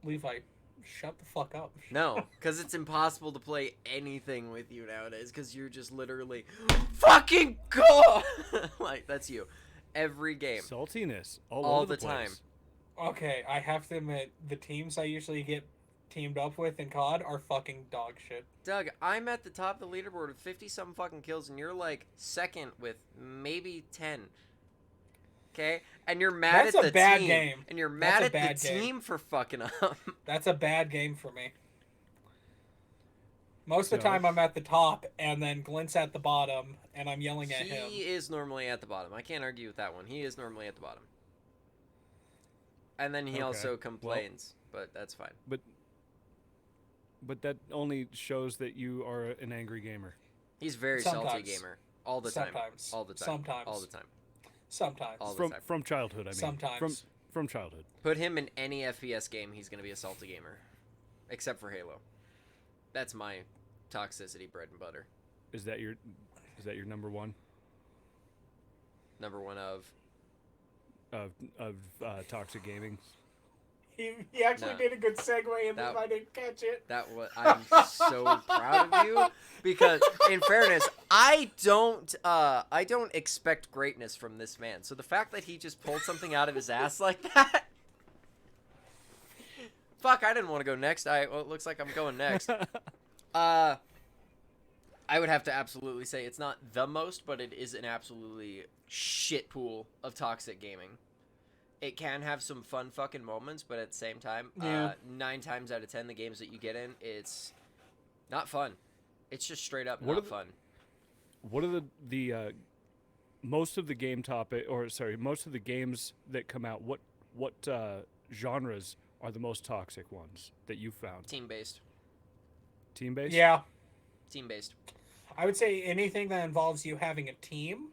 Levi, shut the fuck up. no, because it's impossible to play anything with you nowadays. Because you're just literally fucking go. Like that's you, every game. saltiness all All over the time. place. Okay, I have to admit, the teams I usually get teamed up with in COD are fucking dog shit. Doug, I'm at the top of the leaderboard with 50-some fucking kills, and you're like second with maybe 10. Okay, and you're mad That's at a the bad team, game. and you're That's mad a at the bad game. team for fucking up. That's a bad game for me. Most of the So- time I'm at the top, and then Glint's at the bottom, and I'm yelling at He him. is normally at the bottom. I can't argue with that one. He is normally at the bottom. And then he Okay, also well- complains, but that's fine. But that only shows that you are an angry gamer. He's very salty Sometimes. gamer. All the time. Sometimes. All the time. Sometimes. All the time. Sometimes. All the From time. from childhood, I mean. Sometimes. From childhood. Put him in any FPS game, he's going to be a salty gamer. Except for Halo. That's my toxicity bread and butter. Is that your number one Number one of... of toxic gaming? He actually No. did a good segue, and That- if I didn't catch it. I'm so proud of you because, in fairness, I don't expect greatness from this man. So the fact that he just pulled something out of his ass like that, fuck, I didn't want to go next. Well, it looks like I'm going next. I would have to absolutely say it's not the most, but it is an absolutely shit pool of toxic gaming. It can have some fun fucking moments, but at the same time, Yeah. 9 times out of 10, the games that you get in, it's not fun. It's just straight up What not are the- fun. What are the most of the game topic, or sorry, most of the games that come out? What genres are the most toxic ones that you found? Team-based. Team based. Yeah. Team-based. I would say anything that involves you having a team.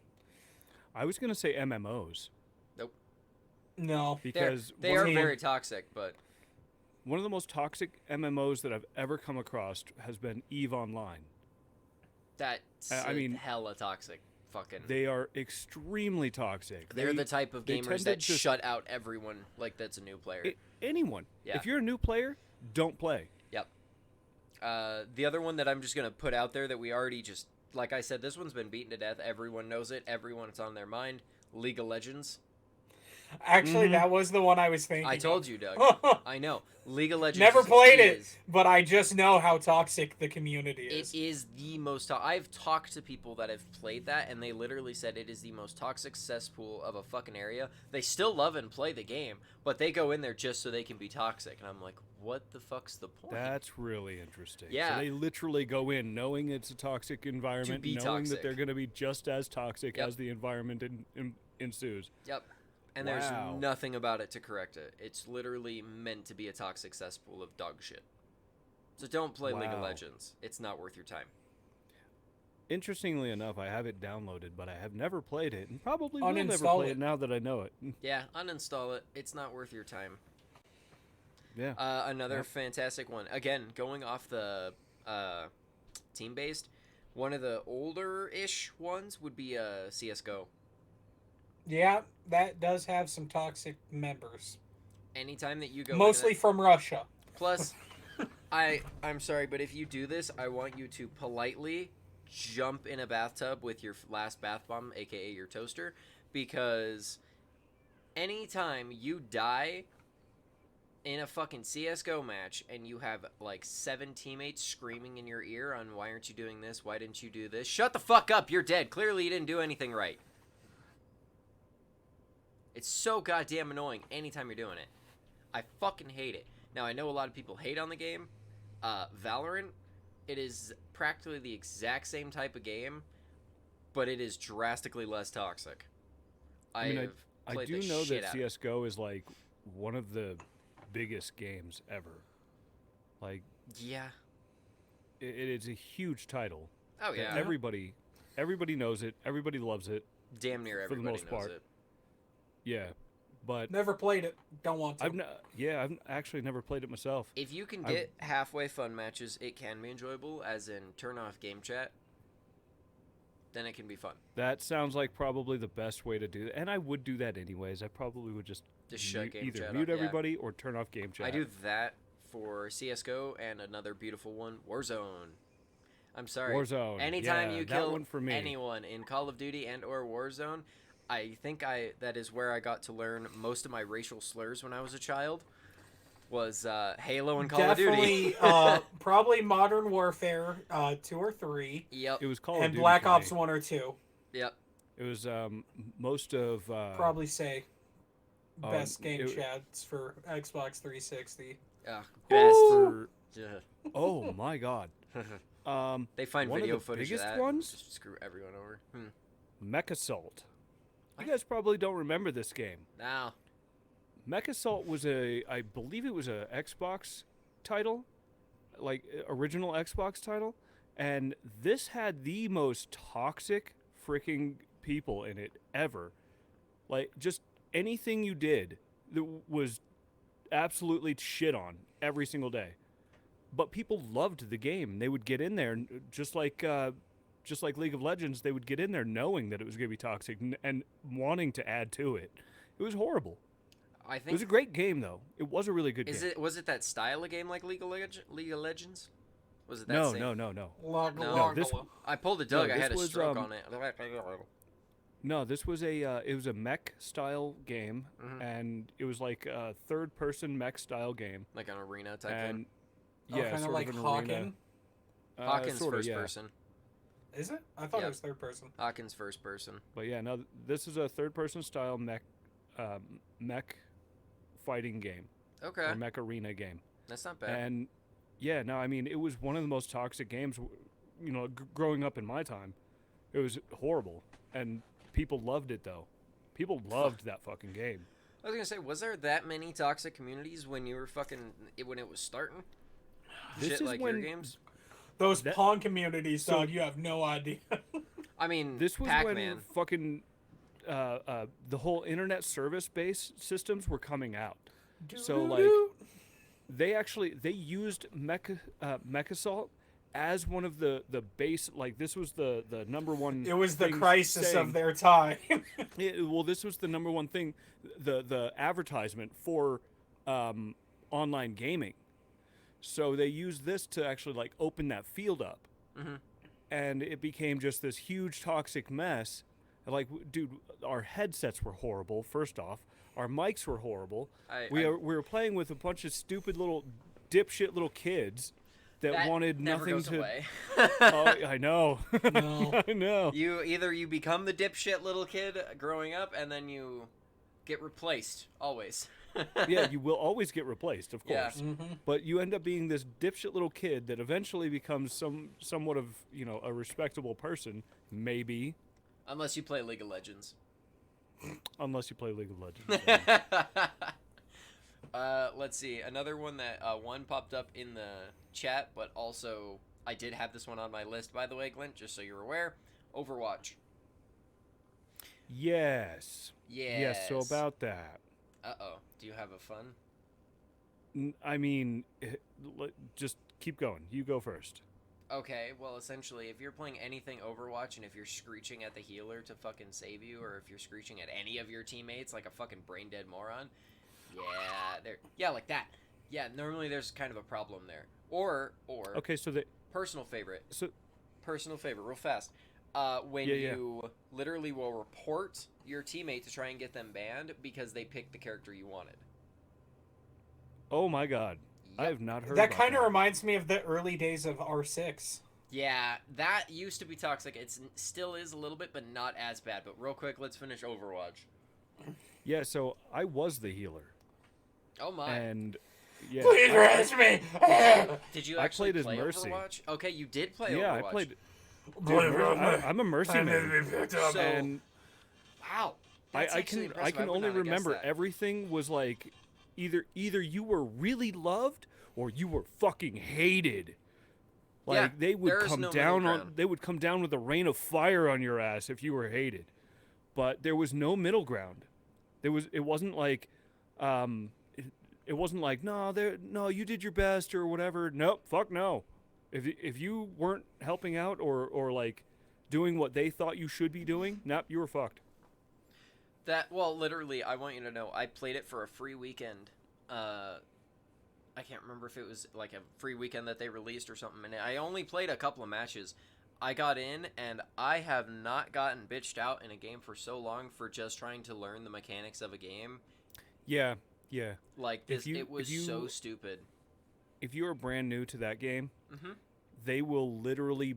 I was gonna say MMOs No. because They one, are Team. very toxic, but one of the most toxic MMOs that I've ever come across has been EVE Online. that's I mean, hella toxic. Fucking. They are extremely toxic. They're the type of they gamers tend to that just- shut out everyone like that's a new player. Anyone. Yeah. If you're a new player, don't play. Yep. The other one that I'm just going to put out there that we already just, like I said, this one's been beaten to death. Everyone knows it. It's on their mind. League of Legends. Actually, Mhm. that was the one I was thinking. I told you, Doug. I know. League of Legends. Never played it, but I just know how toxic the community is. It is the most. I've talked to people that have played that, and they literally said it is the most toxic cesspool of a fucking area. They still love and play the game, but they go in there just so they can be toxic. And I'm like, what the fuck's the point? That's really interesting. Yeah. So they literally go in knowing it's a toxic environment, be knowing toxic. that they're going to be just as toxic Yep. as the environment ensues. Yep. And Wow. there's nothing about it to correct it. It's literally meant to be a toxic cesspool of dog shit. So don't play League of Wow. Legends. It's not worth your time. Interestingly enough, I have it downloaded, but I have never played it, and probably will never Uninstall play it. it now that I know it. Yeah, uninstall it. It's not worth your time. Yeah. Another Yep. fantastic one. Again, going off the team-based, one of the older-ish ones would be CSGO. Yeah, that does have some toxic members. Anytime that you go Mostly into from Russia. that, plus, I'm sorry, but if you do this, I want you to politely jump in a bathtub with your last bath bomb, aka your toaster, because anytime you die in a fucking CSGO match and you have like 7 teammates screaming in your ear on why aren't you doing this, why didn't you do this, shut the fuck up, you're dead, clearly you didn't do anything right. It's so goddamn annoying anytime you're doing it. I fucking hate it. Now, I know a lot of people hate on the game. Valorant, it is practically the exact same type of game, but it is drastically less toxic. I mean, I've I played do the know shit that out of it. CS:GO is like one of the biggest games ever. Like Yeah. it is a huge title. Oh, that yeah. Everybody knows it. Everybody loves it. Damn near for the everybody most knows part. it. Yeah, but Never played it. Don't want to. I've actually never played it myself. If you can I- get halfway fun matches, it can be enjoyable, as in turn off game chat, then it can be fun. That sounds like probably the best way to do it, and I would do that anyways. I probably would just Shut game either chat mute off, yeah. everybody or turn off game chat. I do that for CSGO and another beautiful one, Warzone. I'm sorry. Warzone. Anytime Yeah, you that kill one for me. anyone in Call of Duty and or Warzone, I think that is where I got to learn most of my racial slurs when I was a child. Was Halo and Call of Duty. Definitely, probably Modern Warfare 2 or 3, Yep. It was Call of and Duty Black for Ops me. 1 or 2. Yep. It was most of Probably say best game it- chats for Xbox 360. Best. for, Yeah. oh my god. They find One of video the footage of biggest that. ones? Just screw everyone over. Mech Assault. You What? guys probably don't remember this game. Now. Mech Assault was I believe it was a Xbox title, like original Xbox title, and this had the most toxic freaking people in it ever. Like just anything you did that was absolutely shit on every single day. But people loved the game. They would get in there, and just like League of Legends, they would get in there knowing that it was going to be toxic and wanting to add to it. It was horrible. I It was a think great game, though. It was a really good is game. was it that style of game like League of Legends? Was it that No, same? no. No, this I pulled a Doug. I this had a was, stroke on it. No, this was it was a mech style game, and it was like a third person mech style game. Like an arena type And thing. yeah, kind sort of like of an Hawken. arena. Hawkins sorta, first yeah. person. Is it? I thought Yeah. it was third person. Hawkins first person. But yeah, no, this is a third person style mech fighting game Okay, or mech arena game. that's not bad. And yeah, no, I mean, it was one of the most toxic games, growing up in my time. It was horrible, and people loved it though. People loved that fucking game. I was gonna say, was there that many toxic communities when you were when it was starting? This Shit is like when your games. Those That- pawn communities, so- dog, you have no idea. I mean, this was Pac-Man. when fucking the whole internet service based systems were coming out. So like they used Mech Assault as one of the base, like this was the number one. It was the thing crisis saying- of their time. well, this was the number one thing, the advertisement for online gaming. So they used this to actually like open that field up, and it became just this huge toxic mess. Like, dude, our headsets were horrible. First off, our mics were horrible. We were playing with a bunch of stupid little dipshit little kids that wanted never nothing goes to. away. Oh, I know. No. I know. You become the dipshit little kid growing up, and then you get replaced always. Yeah, you will always get replaced, of Yeah. course. But you end up being this dipshit little kid that eventually becomes somewhat of a respectable person, maybe, Unless you play League of Legends. unless you play League of Legends. Let's see. Another one that one popped up in the chat, but also I did have this one on my list, by the way, Glint, just so you're aware. Overwatch. Yes. Yes. Yes. So about that. Uh-oh. Do you have a fun? I mean, just keep going. You go first. Okay, well, essentially, if you're playing anything Overwatch and if you're screeching at the healer to fucking save you, or if you're screeching at any of your teammates like a fucking brain-dead moron, yeah, like that. Yeah, normally there's kind of a problem there. Or Okay, so the personal favorite, so real fast. When Yeah, yeah. you literally will report your teammate to try and get them banned because they picked the character you wanted. oh my god, I Yep. have not heard. That about kind of reminds me of the early days of R6. Yeah, that used to be toxic. It still is a little bit, but not as bad. But real quick, let's finish Overwatch. Yeah, so I was the healer, Oh my! and yeah, Please rest me! Did you I actually played as play Mercy. Overwatch? Okay, you did play yeah, Overwatch. I played. Please Dude, rest me. I'm a mercy I need to man, be picked up. So- and Wow. That's I actually can impressive. can would only not have guessed remember that. everything was like either you were really loved or you were fucking hated. Like Yeah, they would there is come no down middle on ground. they would come down with a rain of fire on your ass if you were hated. But there was no middle ground. It wasn't like it wasn't like no you did your best or whatever. Nope, fuck no. If you weren't helping out or like doing what they thought you should be doing, nope, you were fucked. Well, literally, I want you to know, I played it for a free weekend. I can't remember if it was like a free weekend that they released or something, and I only played a couple of matches. I got in, and I have not gotten bitched out in a game for so long for just trying to learn the mechanics of a game. Yeah, yeah. Like, If you- it was if you- so stupid. If you are brand new to that game, Mm-hmm. they will literally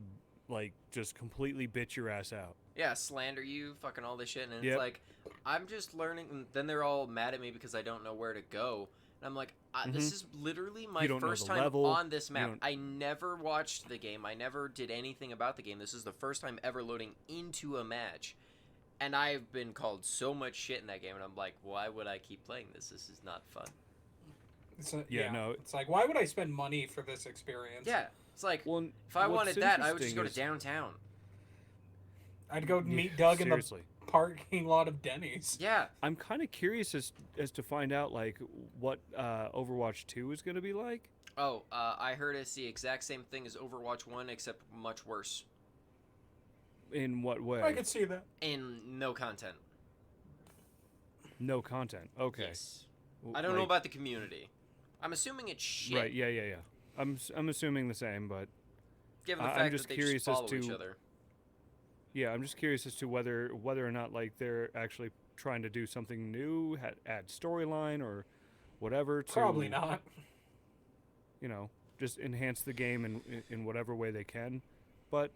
like just completely bitch your ass out. Yeah, slander you, fucking all this shit, and Yep. it's like, I'm just learning, and then they're all mad at me because I don't know where to go. And I'm like, this is literally my You don't know first the time level, on this you map. don't- I never watched the game. I never did anything about the game. This is the first time ever loading into a match. And I've been called so much shit in that game, and I'm like, why would I keep playing this? This is not fun. No. It's like, why would I spend money for this experience? Yeah, it's like, Well, if I what's wanted that, I would just interesting go to is- downtown. I'd go meet Doug in the seriously. parking lot of Denny's. Yeah, I'm kind of curious as to find out like what Overwatch 2 is going to be like. oh, I heard it's the exact same thing as Overwatch 1, except much worse. In what way? I could see that. And no content. No content. Okay. Yes. I don't know about the community. I'm assuming it's shit. Right? Yeah. I'm assuming the same, but Given the I'm fact just that they curious just as follow each to- other. yeah, I'm just curious as to whether or not like they're actually trying to do something new, add storyline or whatever to Probably not. you know, just enhance the game in whatever way they can. But,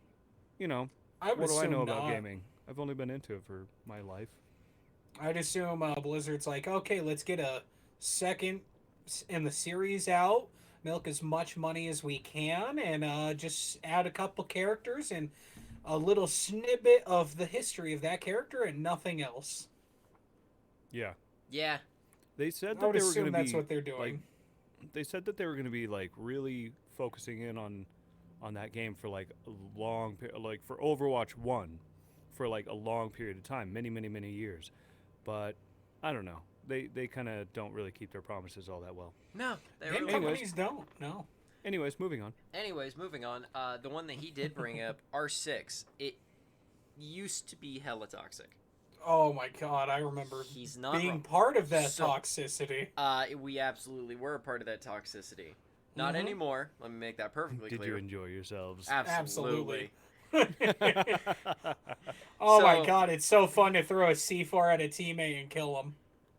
you know, I would what do I know assume about not. gaming? I've only been into it for my life. I'd assume Blizzard's like, okay, let's get a second in the series out, milk as much money as we can, and just add a couple characters and a little snippet of the history of that character and nothing else. Yeah. Yeah. They said I that would they were assume going to that's be what they're doing. like they said that they were going to be like really focusing in on that game for like a long like for Overwatch 1 for like a long period of time, many years. But I don't know. They kind of don't really keep their promises all that well. No, they Game really companies don't. No. Anyways, moving on. Anyways, moving on. The one that he did bring up, R6, it used to be hella toxic. Oh my god, I remember He's not being wrong. part of that So- toxicity. We absolutely were a part of that toxicity. Not Mhm. anymore. Let me make that perfectly Did clear. you enjoy yourselves? Absolutely. Oh So- my god, it's so fun to throw a C4 at a teammate and kill him.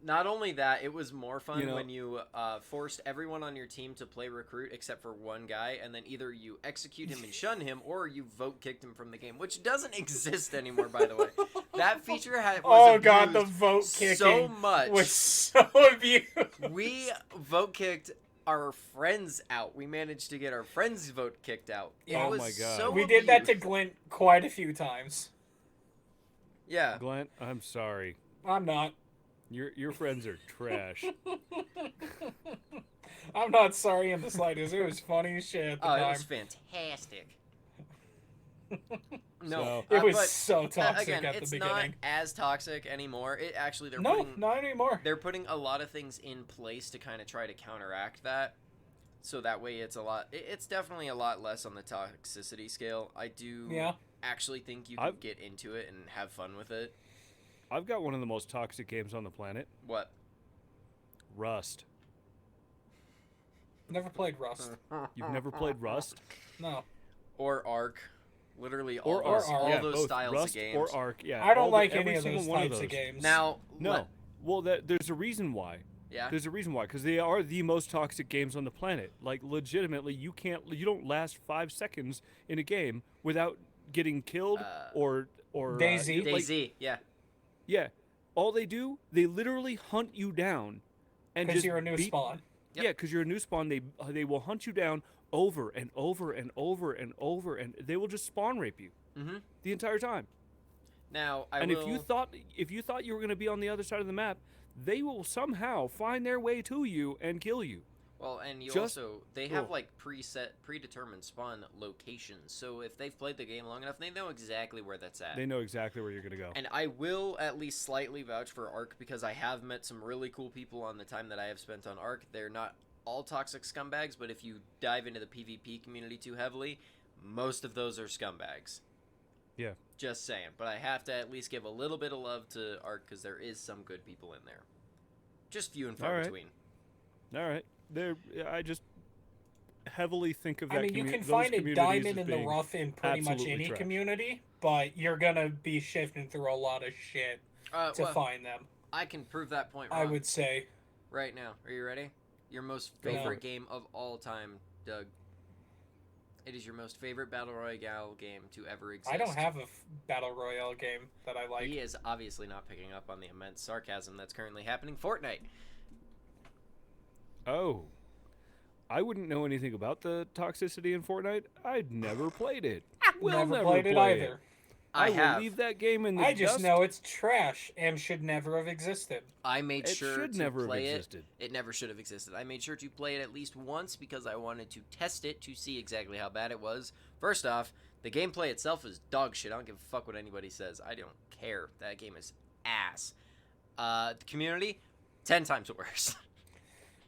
Not only that, it was more fun You know- when you forced everyone on your team to play recruit except for one guy, and then either you execute him and shun him, or you vote kicked him from the game, which doesn't exist anymore, by the way. That feature was Oh god, the abused vote kicking so much. was so abused. We vote kicked our friends out. We managed to get our friends' vote kicked out. Yeah. It Oh was my God. so We did that to abused. Glint quite a few times. Yeah. Glenn, I'm sorry. I'm not. Your friends are trash. I'm not sorry in the slightest. It was funny as shit at the Oh, time. it was fantastic. No, So- It was but, so toxic again, at the it's beginning. not as toxic anymore. It actually they're No, putting not anymore. they're putting a lot of things in place to kind of try to counteract that. So that way it's a lot it's definitely a lot less on the toxicity scale. I do Yeah. actually think you can I've- get into it and have fun with it. I've got one of the most toxic games on the planet, What? Rust. Never played Rust. You've never played Rust? No. Or Ark. Literally all Or those, Ark. all yeah, those both styles Rust of games. or Ark, yeah. I don't all like every any of single those one types of those. games. Now, No. Well, there's a reason why. yeah. There's a reason why, because they are the most toxic games on the planet. Like, legitimately, you don't last 5 seconds in a game without getting killed or DayZ. like, DayZ, yeah. yeah. All they do, they literally hunt you down, and Because just you're a new beat- spawn. Yep. Yeah, because you're a new spawn. They will hunt you down over and over and over and over, and they will just spawn rape you Mm-hmm. the entire time. Now, and if you thought you were going to be on the other side of the map, they will somehow find their way to you and kill you. Well, and you Just- also they have Ugh. like predetermined spawn locations. So if they've played the game long enough, they know exactly where that's at. They know exactly where you're going to go. And I will at least slightly vouch for Ark because I have met some really cool people on the time that I have spent on Ark. They're not all toxic scumbags, but if you dive into the PvP community too heavily, most of those are scumbags. Yeah. Just saying. But I have to at least give a little bit of love to Ark because there is some good people in there. Just few and far All right. between. All right. I just heavily think of that I mean, you can those find a communities diamond as in the being rough in pretty much absolutely any trash. community, but you're gonna be shifting through a lot of shit to Well, find them. I can prove that point wrong I would say. right now. Are you ready? Your most Go favorite for it. game of all time, Doug. It is your most favorite Battle Royale game to ever exist. I don't have a battle royale game that I like. He is obviously not picking up on the immense sarcasm that's currently happening. Fortnite. Oh. I wouldn't know anything about the toxicity in Fortnite. I'd never played it. Will Never played it play either. I will have. leave that game in the I just dust. know it's trash and should never have existed. I made It sure should to never have play it. existed. It never should have existed. I made sure to play it at least once because I wanted to test it to see exactly how bad it was. First off, the gameplay itself is dog shit. I don't give a fuck what anybody says. I don't care. That game is ass. The community, 10 times worse.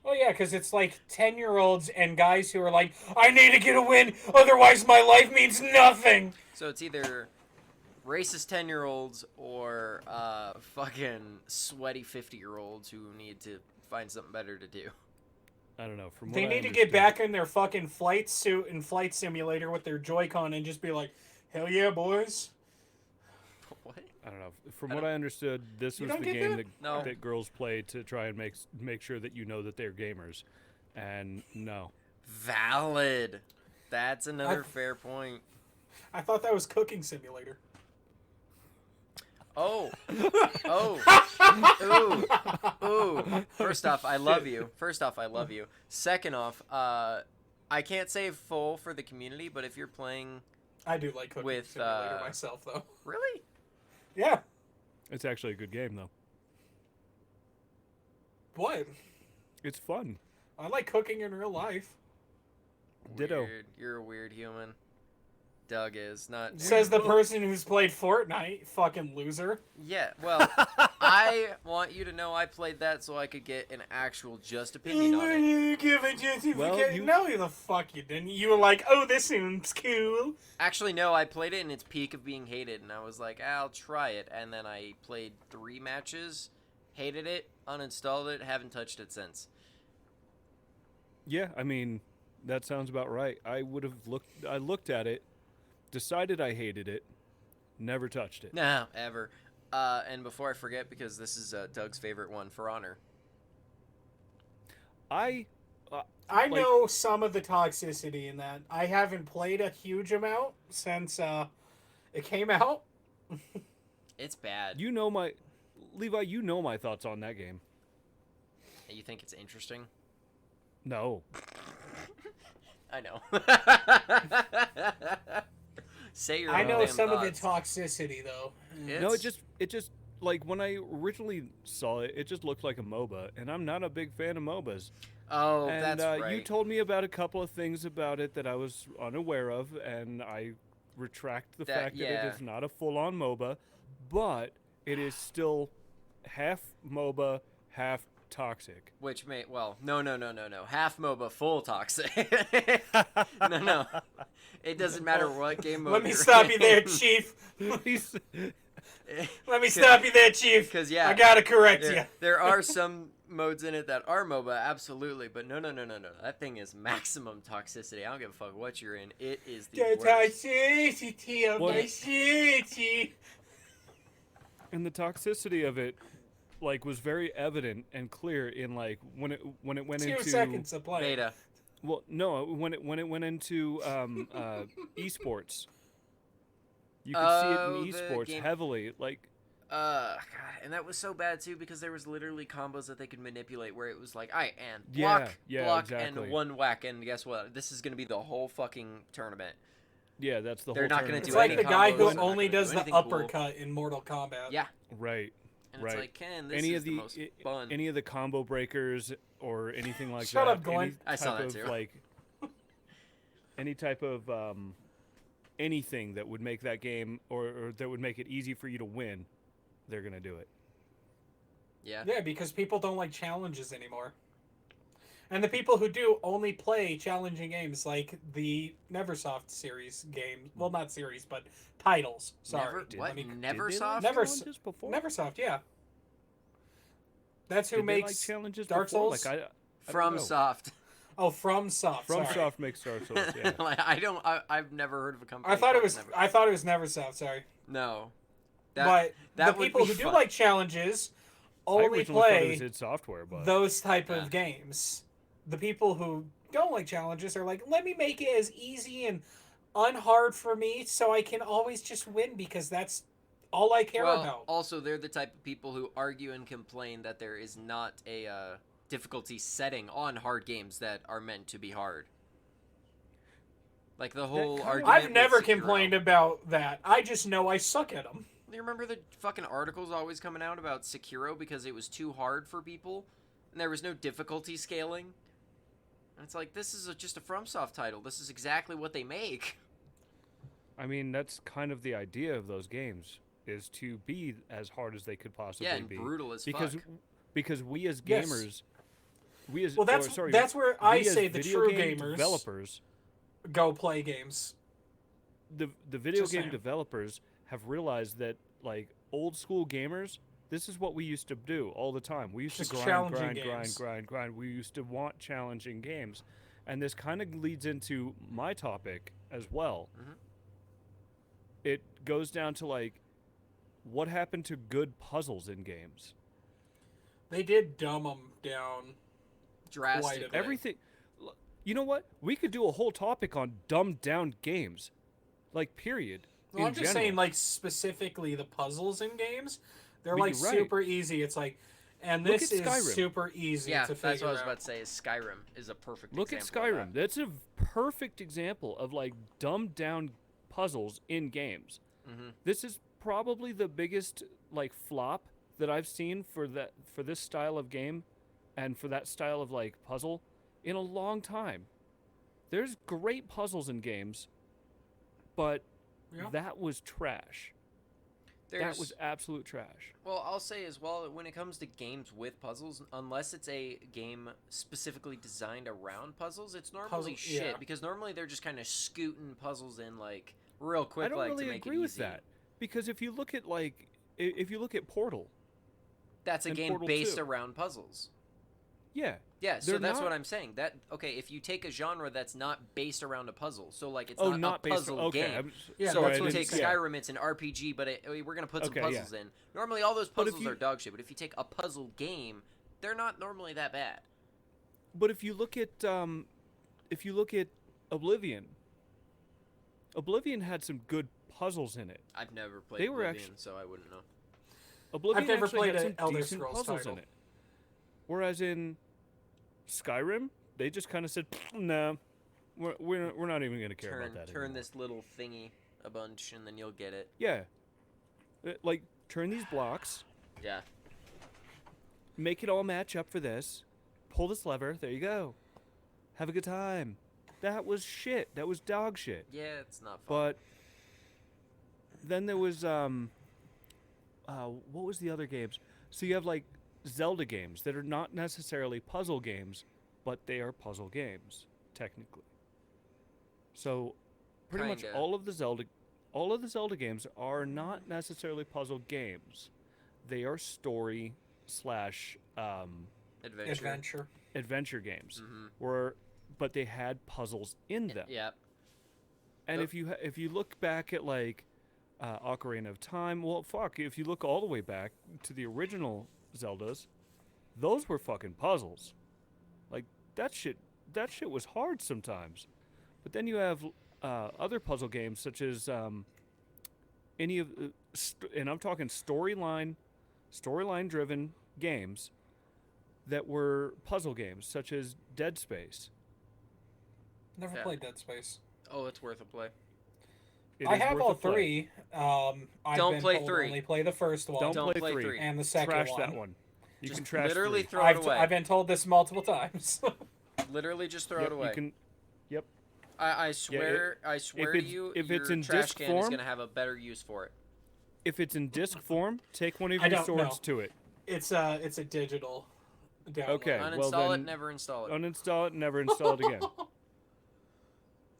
Well, yeah, because it's like 10-year-olds and guys who are like, I need to get a win, otherwise my life means nothing. So it's either racist 10-year-olds or fucking sweaty 50-year-olds who need to find something better to do. I don't know. From what They I need to get understood- back in their fucking flight suit and flight simulator with their Joy-Con and just be like, hell yeah, boys. What? I don't know. From I what don't- I understood, this You was don't the get game that? No. that girls play to try and make sure that you know that they're gamers. And no. Valid. That's another fair point. I thought that was cooking simulator. Oh. Ooh. First off, I love you. Second off, I can't say full for the community, but if you're playing... I do like cooking With, simulator myself, though. Really? Yeah. It's actually a good game, though. What? It's fun. I like cooking in real life. Ditto. Weird. You're a weird human. Doug is not. Says the person who's played Fortnite, fucking loser. Yeah, well, I want you to know I played that so I could get an actual just opinion on it. You give a justification. Well, you- No, the fuck you didn't. You were like, oh, this seems cool. Actually, no, I played it in its peak of being hated, and I was like, I'll try it. And then I played 3 matches, hated it, uninstalled it, haven't touched it since. Yeah, I mean, that sounds about right. I looked at it, decided I hated it, never touched it. No, ever. And before I forget, because this is Doug's favorite one, For Honor. I Like- know some of the toxicity in that. I haven't played a huge amount since it came out. It's bad. You know my Levi, you know my thoughts on that game. You think it's interesting? No. I know. Say your I own know damn some of the thoughts. toxicity though. No, it just like when I originally saw it, it just looked like a MOBA, and I'm not a big fan of MOBAs. Oh, And that's right. you told me about a couple of things about it that I was unaware of, and I retract the fact that yeah. it is not a full-on MOBA, but it is still half MOBA, half toxic. Which may no. Half MOBA, full toxic. no. It doesn't matter what game mode. Let me you're stop you there, in. Chief. Please. Let me stop you there, Chief. 'Cause, yeah, I gotta correct you. There are some modes in it that are MOBA, absolutely, but no. That thing is maximum toxicity. I don't give a fuck what you're in. It is the The worst. toxicity of What? my city. And the toxicity of it, like, was very evident and clear in like when it went 2 into seconds to play. Beta. Well, no, when it went into esports, you could see it Oh, in the esports game- heavily. Like, God, and that was so bad too because there was literally combos that they could manipulate where it was like, and Yeah, block, yeah, block, exactly. and one whack, and guess what? This is gonna be the whole fucking tournament. yeah, that's the They're whole. not gonna tournament. It's do like any the guy combos, who they're not only gonna does do the anything cool. uppercut in Mortal Kombat. Yeah, Right. and Right. it's like, Ken, this Any is of the the most fun. any of the combo breakers or anything like Shut that. up, Glenn. Any I saw type that of, too. Like, any type of anything that would make that game or that would make it easy for you to win, they're gonna do it. Yeah. Yeah, because people don't like challenges anymore. And the people who do only play challenging games like the Neversoft series game. Well, not series, but titles. Sorry. Never, Did- what? let me- Did they Neversoft? like Never- challenges before? Neversoft, yeah. That's who Did they like makes challenges Dark before? Souls? Like, I From don't know. Soft. Oh, FromSoft. Sorry. FromSoft makes Dark Souls. Yeah. Like, I've never heard of a company. I thought it called was Never- I thought it was Neversoft, sorry. No. But that the would people be who do fun. like challenges I only originally thought it play was id Software, but those type Yeah. of games. The people who don't like challenges are like, let me make it as easy and unhard for me so I can always just win because that's all I care well, about. also, they're the type of people who argue and complain that there is not a difficulty setting on hard games that are meant to be hard. Like the whole argument. I've with never Sekiro. complained about that. I just know I suck at them. You remember the fucking articles always coming out about Sekiro because it was too hard for people, and there was no difficulty scaling. And it's like, this is just a FromSoft title. This is exactly what they make. I mean that's kind of the idea of those games is to be as hard as they could possibly Yeah, and be. brutal as because fuck. because we as Yes. gamers, we as Well, that's or, sorry, that's where we I as say the video true game gamers developers, go play games. the video Just game saying. developers have realized that like old school gamers, This is what we used to do all the time. We used Just to challenging games. grind. We used to want challenging games. And this kind of leads into my topic as well. Mm-hmm. It goes down to like, what happened to good puzzles in games? They did dumb them down. Drastically. Everything. You know what? We could do a whole topic on dumbed down games. Like, period. Well, in I'm just general. saying, like, specifically the puzzles in games, they're, Well, like, you're right. super easy. It's like, and Look this at is Skyrim. super easy Yeah, to figure that's what I was out. about to say. Is Skyrim is a perfect Look at example of Skyrim. That's a perfect example of, like, dumbed down puzzles in games. Mm-hmm. This is probably the biggest, like, flop that I've seen for this style of game and for that style of, like, puzzle in a long time. There's great puzzles in games, but Yeah. that was trash. That was absolute trash. Well, I'll say as well, when it comes to games with puzzles, unless it's a game specifically designed around puzzles, it's normally shit. yeah. Because normally they're just kind of scooting puzzles in, like, real quick, I don't like, really to make agree it with easy. that, because if you look at Portal, That's a and game Portal based 2. around puzzles. yeah, Yeah, so They're that's not- what I'm saying. That okay, if you take a genre that's not based around a puzzle, so like it's oh, not not a based puzzle on, okay. game. Yeah, So that's if you what take it's- Skyrim, it's an RPG, but we're gonna put some Okay, yeah. puzzles in. Normally, all those But if puzzles you- are dog shit. But if you take a puzzle game, they're not normally that bad. But if you look at Oblivion, Oblivion had some good puzzles in it. I've never played They were Oblivion, actu- so I wouldn't know. Oblivion I've never actually played had an some Elder decent Scrolls puzzles title. in it. Whereas in Skyrim, they just kind of said, "No, we're not even going to care about that." Turn anymore." this little thingy a bunch, and then you'll get it. Yeah, like turn these blocks, Yeah. make it all match up for this, pull this lever. There you go. Have a good time. That was shit. That was dog shit. Yeah, it's not fun. But then there was what was the other games? So you have like Zelda games that are not necessarily puzzle games, but they are puzzle games technically. So pretty much Kinda. all of the Zelda games are not necessarily puzzle games. They are story slash Adventure. adventure games, Mhm. but they had puzzles in them. Yeah. And Yep. if you look back at like Ocarina of Time, well, fuck, if you look all the way back to the original Zeldas, those were fucking puzzles. Like that shit was hard sometimes. But then you have other puzzle games such as any of, and I'm talking storyline driven games that were puzzle games such as Dead Space. Never Yeah. played Dead Space. Oh, it's worth a play. It I is have worth all a play. three. I've Don't been play told 3. Only play the first one. Don't play play 3. 3. And the second Trash one. that one. You Just can trash literally 3. throw it away. I've been told this multiple times. Literally just throw Yep, it away. You can, yep. I swear, I swear to it's- you, if your it's in trash disc can is form- gonna have a better use for it. If it's in disc form, take one of I your don't swords know. to it. it's a digital download. Okay. Uninstall well, it, then never install it. Uninstall it, never install it again.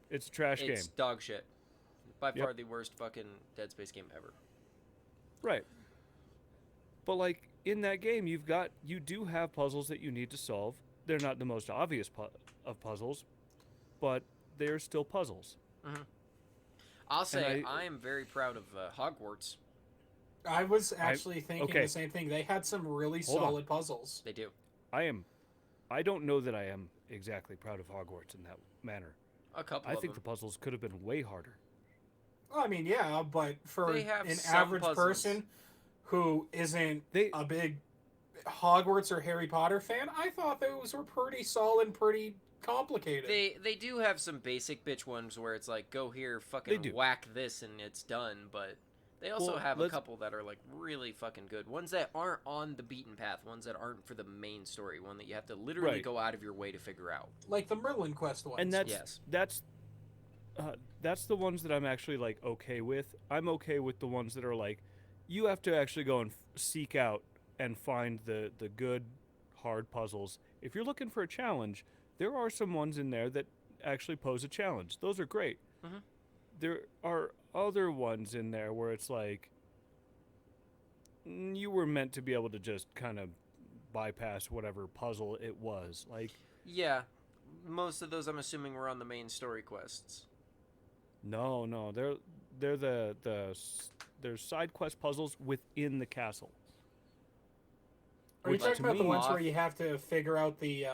It's a trash It's game. dog shit. By Yep. far the worst fucking Dead Space game ever. Right. But like in that game, you do have puzzles that you need to solve. They're not the most obvious of puzzles, but they're still puzzles. I'll say I- I am very proud of Hogwarts. I was actually thinking okay. the same thing. They had some really Hold on. solid puzzles. They do. I don't know that I am exactly proud of Hogwarts in that manner. A couple I of think the them. puzzles could have been way harder. I mean, yeah, but for They have an some average puzzles. person who isn't They- a big Hogwarts or Harry Potter fan, I thought those were pretty solid, pretty complicated. They do have some basic bitch ones where it's like go here, They fucking do. whack this, and it's done. But they also Well, have a let's- couple that are like really fucking good. Ones that aren't on the beaten path. Ones that aren't for the main story. One that you have to literally Right. go out of your way to figure out. Like the Merlin Quest ones. And Yes. that's the ones that I'm actually like okay with. I'm okay with the ones that are like you have to actually go and seek out and find the good hard puzzles. If you're looking for a challenge, there are some ones in there that actually pose a challenge. Those are great. Mhm. There are other ones in there where it's like you were meant to be able to just kind of bypass whatever puzzle it was. Like, Yeah, most of those I'm assuming were on the main story quests. no, they're there's side quest puzzles within the castle. Are you Which talking to about the me- ones where you have to figure out the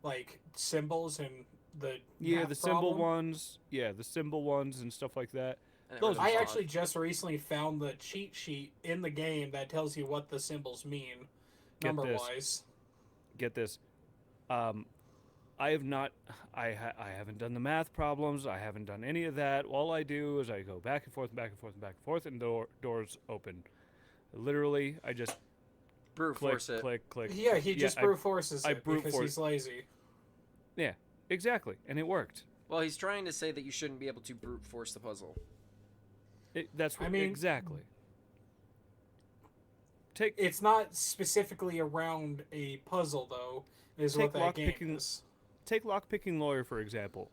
like symbols and the Yeah, math the symbol problem? ones. Yeah, the symbol ones and stuff like that. And it Those really I are fun. actually just recently found the cheat sheet in the game that tells you what the symbols mean, Get number this. wise. Get this. I have not. I haven't done the math problems. I haven't done any of that. All I do is I go back and forth, and back and forth, and back and forth, and doors open. Literally, I just brute click, force it. click. Yeah, he just I- brute forces I it brute because force- he's lazy. Yeah, exactly, and it worked. Well, he's trying to say that you shouldn't be able to brute force the puzzle. That's what, I mean- exactly. Take It's not specifically around a puzzle, though, is Take what that game lockpicking- is. take lockpicking lawyer for example.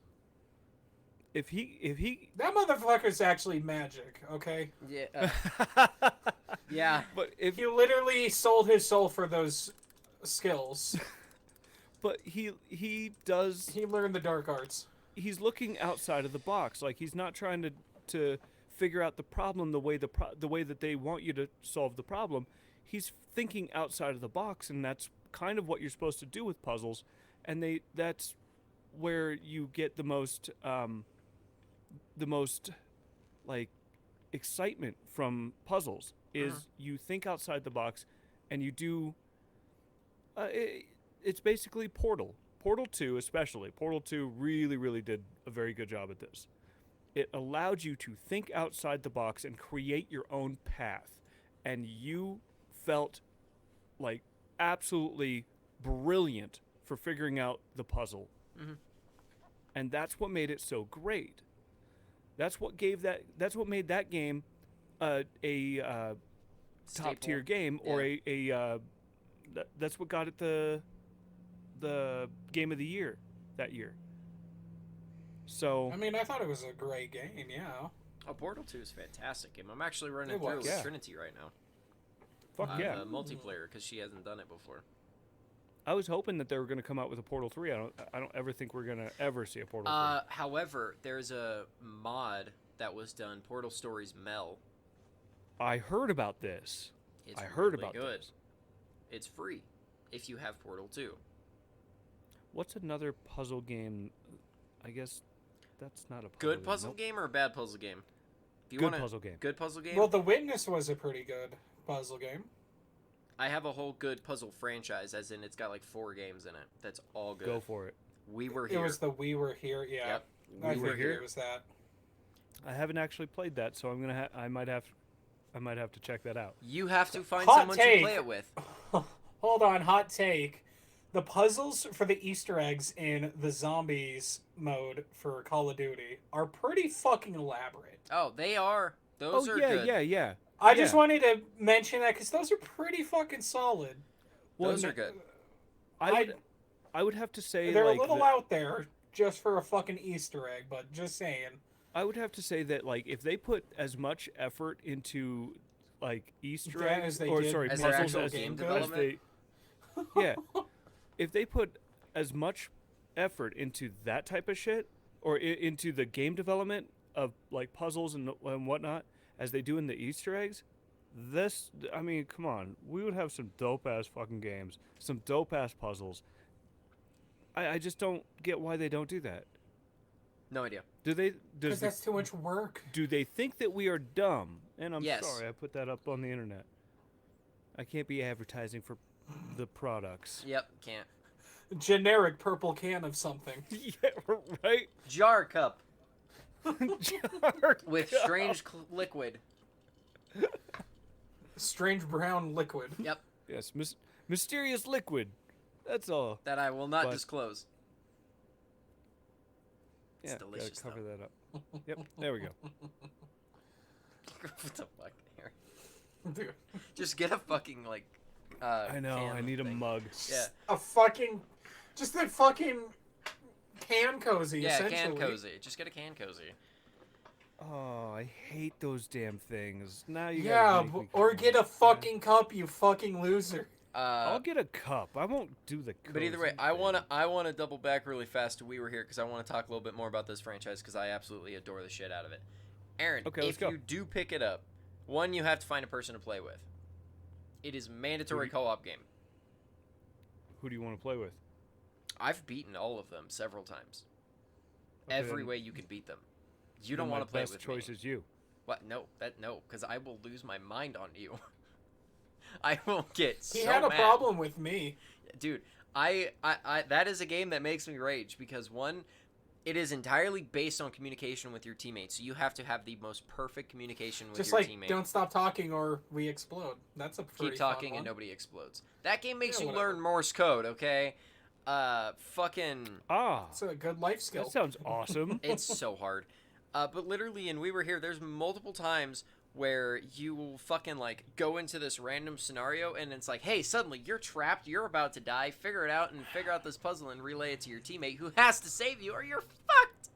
If he That motherfucker's actually magic, okay? Yeah. Yeah. but if He literally sold his soul for those skills. but he does He learned the dark arts. he's looking outside of the box. Like, he's not trying to figure out the problem the way the way that they want you to solve the problem. He's thinking outside of the box, and that's kind of what you're supposed to do with puzzles. And that's where you get the most like excitement from puzzles is you think outside the box, and you do. It's basically Portal. Portal 2 especially. Portal 2 really did a very good job at this. It allowed you to think outside the box and create your own path. And you felt like absolutely brilliant for figuring out the puzzle. Mhm. And that's what made it so great. That's what made that game a top tier Staple. game, or that's what got it the game of the year that year. So I mean, I thought it was a great game, yeah. Oh, Portal 2 is a fantastic game. I'm actually running It through it was. with Yeah. Trinity right now. fuck yeah. Multiplayer, because she hasn't done it before. I was hoping that they were going to come out with a Portal 3. I don't ever think we're going to ever see a Portal 3. However, there's a mod that was done, Portal Stories Mel. I heard about this. It's I heard really about good. this. It's free if you have Portal 2. What's another puzzle game? I guess that's not a puzzle Good game. puzzle Nope. game or a bad puzzle game? If you Good wanna- puzzle game. Good puzzle game? Well, The Witness was a pretty good puzzle game. I have a whole good puzzle franchise, as in it's got like 4 games in it. That's all good. Go for it. We Were It Here. was the We Were Here, yeah. Yep. I We Were figured Here? it was that. I haven't actually played that, so I might have to check that out. You have to find Hot someone take. to play it with. Hold on, hot take. The puzzles for the Easter eggs in the zombies mode for Call of Duty are pretty fucking elaborate. Oh, they are. Those are good. yeah. I just Yeah. wanted to mention that because those are pretty fucking solid. Those Well, are good. I would have to say They're like a little the- out there just for a fucking Easter egg, but just saying. I would have to say that like if they put as much effort into like Easter Yeah, eggs as they or did sorry As their puzzles actual as, game as development? they yeah, if they put as much effort into that type of shit or into the game development of like puzzles and whatnot as they do in the Easter eggs, I mean, come on, we would have some dope ass fucking games, some dope ass puzzles. I just don't get why they don't do that. No idea. Because that's too much work. Do they think that we are dumb? And I'm Yes. sorry, I put that up on the internet. I can't be advertising for the products. Yep, can't. Generic purple can of something. Yeah, right? Jar cup Jar with cup. strange liquid. Strange brown liquid. Yep, Yes, mysterious liquid. That's all. that I will not But- disclose. It's Yeah, delicious, gotta cover though. that up. Yep, there we go. What the fuck, Harry? Dude, Just get a fucking like. I know, can I need a thing. mug. Yeah, a fucking, just a fucking can cozy. yeah, essentially. can cozy. Just get a can cozy. Oh, I hate those damn things. Now you Yeah, gotta make me or keep get a going. fucking cup, you fucking loser. Uh, I'll get a cup. I won't do the but either way, cozy I thing. wanna double back really fast to We Were Here because I want to talk a little bit more about this franchise because I absolutely adore the shit out of it. Aaron, Okay, let's if go. you do pick it up, one, you have to find a person to play with. It is a mandatory co-op game. Who do you want to play with? I've beaten all of them several times. Okay, Every then- way you can beat them. You then don't my want to play best with choice me. is you. What? No, because I will lose my mind on you. I will get He so had a mad. problem with me. Dude. I that is a game that makes me rage because one, it is entirely based on communication with your teammates. So you have to have the most perfect communication with Just your like, teammate. don't stop talking or we explode. That's a pretty Keep talking fun and one. nobody explodes. That game makes Yeah, you whatever. learn Morse code, okay? Fucking Ah, It's a good life skill. that sounds awesome. it's so hard. But literally, and We Were Here, there's multiple times where you will fucking like go into this random scenario and it's like, hey, suddenly you're trapped, you're about to die, figure it out and figure out this puzzle and relay it to your teammate who has to save you or you're fucked.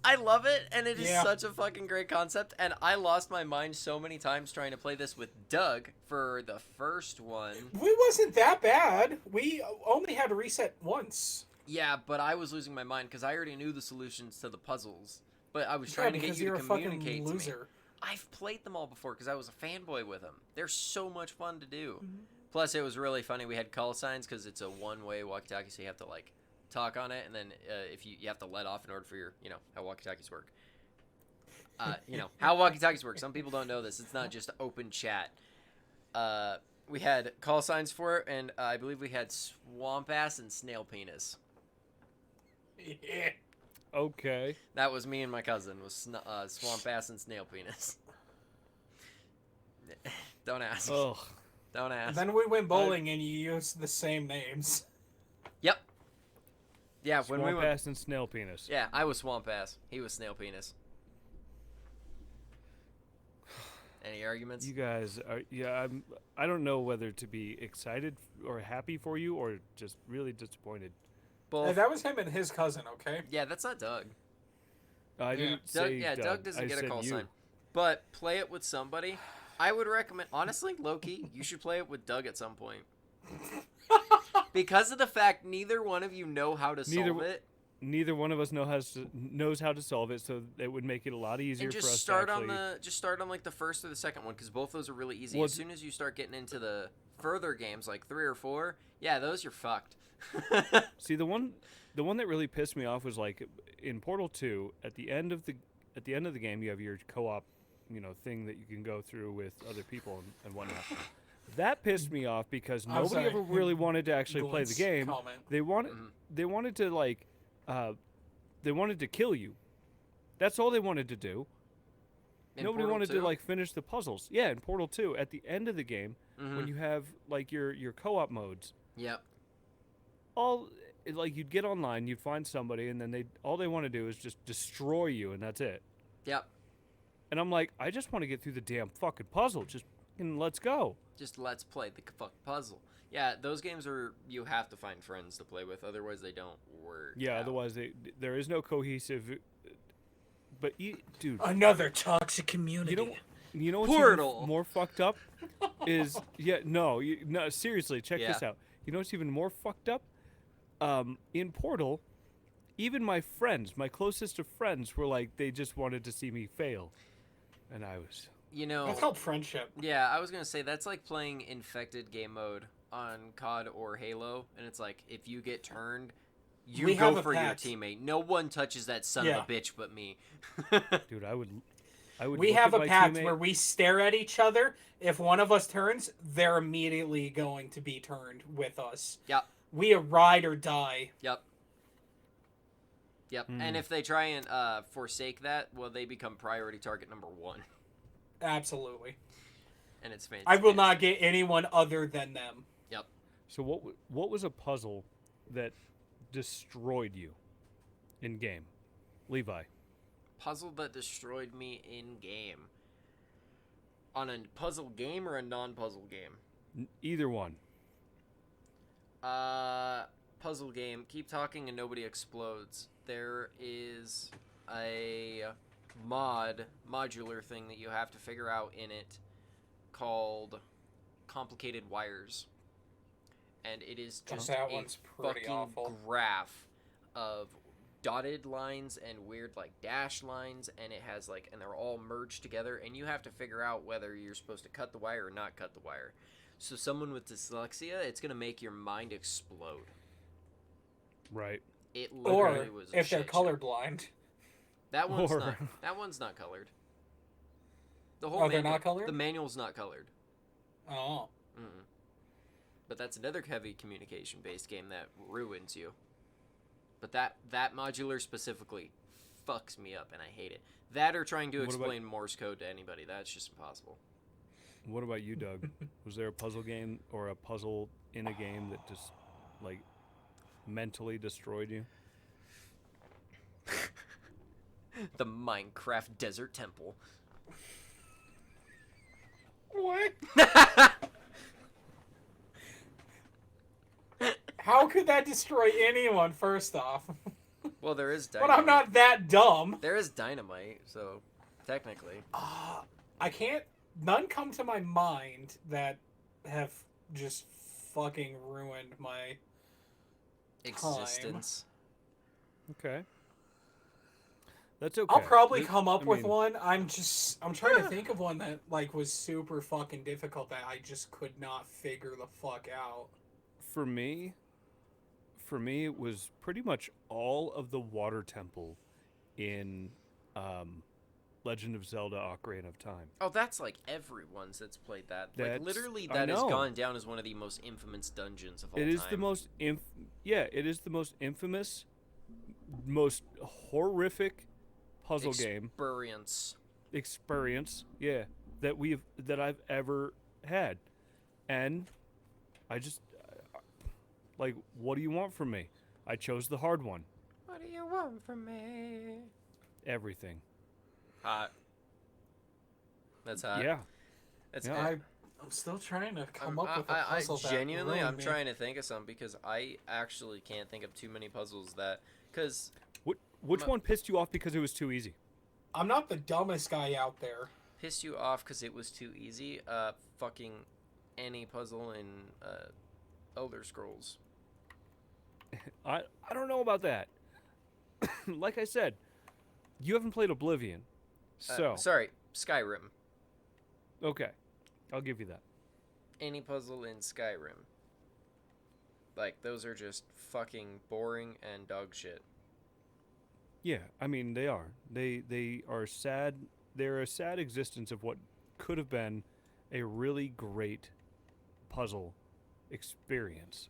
I love it, and it is Yeah. such a fucking great concept, and I lost my mind so many times trying to play this with Doug for the first one. We wasn't that bad. We only had to reset once. Yeah, but I was losing my mind because I already knew the solutions to the puzzles, but I was trying to get because you you're to a fucking communicate to me. loser. I've played them all before because I was a fanboy with them. They're so much fun to do. Mm-hmm. Plus, it was really funny. We had call signs because it's a one-way walkie-talkie, so you have to like talk on it, and then if you have to let off in order for your, how walkie-talkies work. How walkie-talkies work. Some people don't know this. It's not just open chat. We had call signs for it, and I believe we had swamp ass and snail penis. Yeah. Okay. That was me and my cousin. Was swamp ass and snail penis. Don't ask. Ugh. Don't And ask. then we went bowling and you used the same names. Yep. Yeah, when we Swamp went. ass and snail penis. Yeah, I was swamp ass. He was snail penis. Any arguments? You guys are. Yeah, I don't know whether to be excited or happy for you or just really disappointed. Both. That was him and his cousin, okay? Yeah, that's not Doug. I didn't Doug, say Doug doesn't I get a said call you. sign. But play it with somebody. I would recommend, honestly, Loki, you should play it with Doug at some point. Because of the fact neither one of you know how to solve it. Neither one of us knows how to solve it, so it would make it a lot easier And for just us start to actually. just start on like the first or the second one because both those are really easy. Well, As soon as you start getting into the further games like 3 or 4, yeah, those you're fucked. See, the one that really pissed me off was like in Portal 2 at the end of the game you have your co-op, thing that you can go through with other people and whatnot. That pissed me off because I'm nobody sorry. ever really wanted to actually play the Glenn's game. comment. They wanted to like they wanted to kill you. That's all they wanted to do. In Nobody Portal wanted 2? to like finish the puzzles. Yeah, in Portal 2 at the end of the game when you have like your co-op modes. Yep. Like you'd get online, you'd find somebody, and then all they want to do is just destroy you, and that's it. Yep. And I'm like, I just want to get through the damn fucking puzzle. Just fucking let's go. Just let's play the fuck puzzle. Yeah, those games you have to find friends to play with, otherwise they don't work. Yeah, out. otherwise there is no cohesive. But dude, Another toxic community. you know what's Portal. even more fucked up is no seriously check this Yeah. out. You know what's even more fucked up? In Portal, even my closest of friends were like they just wanted to see me fail, and I was. That's called friendship. Yeah, I was gonna say that's like playing infected game mode on COD or Halo, and it's like if you get turned, you We go have a for your pact. teammate. No one touches that son Yeah. of a bitch but me. Dude, I would. We look have at a my pact teammate- where we stare at each other. If one of us turns, they're immediately going to be turned with us. Yep. We ride or die. Yep. And if they try and forsake that, well, they become priority target number 1, Absolutely. and it's fantastic. I will not get anyone other than them. Yep. So what was a puzzle that destroyed you in game, Levi? Puzzle that destroyed me in game. On a puzzle game or a non-puzzle game? Either one. Puzzle game. Keep talking and nobody explodes. There is a modular thing that you have to figure out in it called complicated wires. And it is just that a one's pretty fucking awful. graph of dotted lines and weird like dash lines, and it has like, and they're all merged together, and you have to figure out whether you're supposed to cut the wire or not cut the wire. So someone with dyslexia, it's gonna make your mind explode. Right. It Or literally was a if they're shit show. colorblind. That one's Or- not. That one's not colored. The whole Oh, they're manual, not colored? The manual's not colored. Oh. Mm-mm. But that's another heavy communication-based game that ruins you. But that modular specifically fucks me up, and I hate it. That or trying to What about- explain Morse code to anybody. That's just impossible. What about you, Doug? Was there a puzzle game or a puzzle in a game that just, like, mentally destroyed you? The Minecraft Desert Temple. What? How could that destroy anyone, first off? Well, there is But dynamite. I'm not that dumb. There is dynamite, so technically. I can't... None come to my mind that have just fucking ruined my... Existence. Okay. That's okay. I'll probably Th- come up I with mean, one. I'm trying to think of one that like was super fucking difficult that I just could not figure the fuck out. For me, it was pretty much all of the water temple in Legend of Zelda: Ocarina of Time. Oh, that's like everyone's that's played that. Like That's- literally, I that has know. gone down as one of the most infamous dungeons of all It time. is the most it is the most infamous, most horrific puzzle game experience, that I've ever had. And I just like, what do you want from me? I chose the hard one. What do you want from me? Everything. Hot. That's hot. Yeah. That's Yeah. I'm still trying to come up with a I puzzle that genuinely, ruined I'm me. trying to think of some because I actually can't think of too many puzzles that, because Which My- one pissed you off because it was too easy? I'm not the dumbest guy out there. pissed you off because it was too easy. Fucking any puzzle in Elder Scrolls. I don't know about that. Like I said, you haven't played Oblivion. So, Sorry, Skyrim. okay. I'll give you that. Any puzzle in Skyrim. Like, those are just fucking boring and dog shit. Yeah, I mean they are. They are sad. They're a sad existence of what could have been a really great puzzle experience.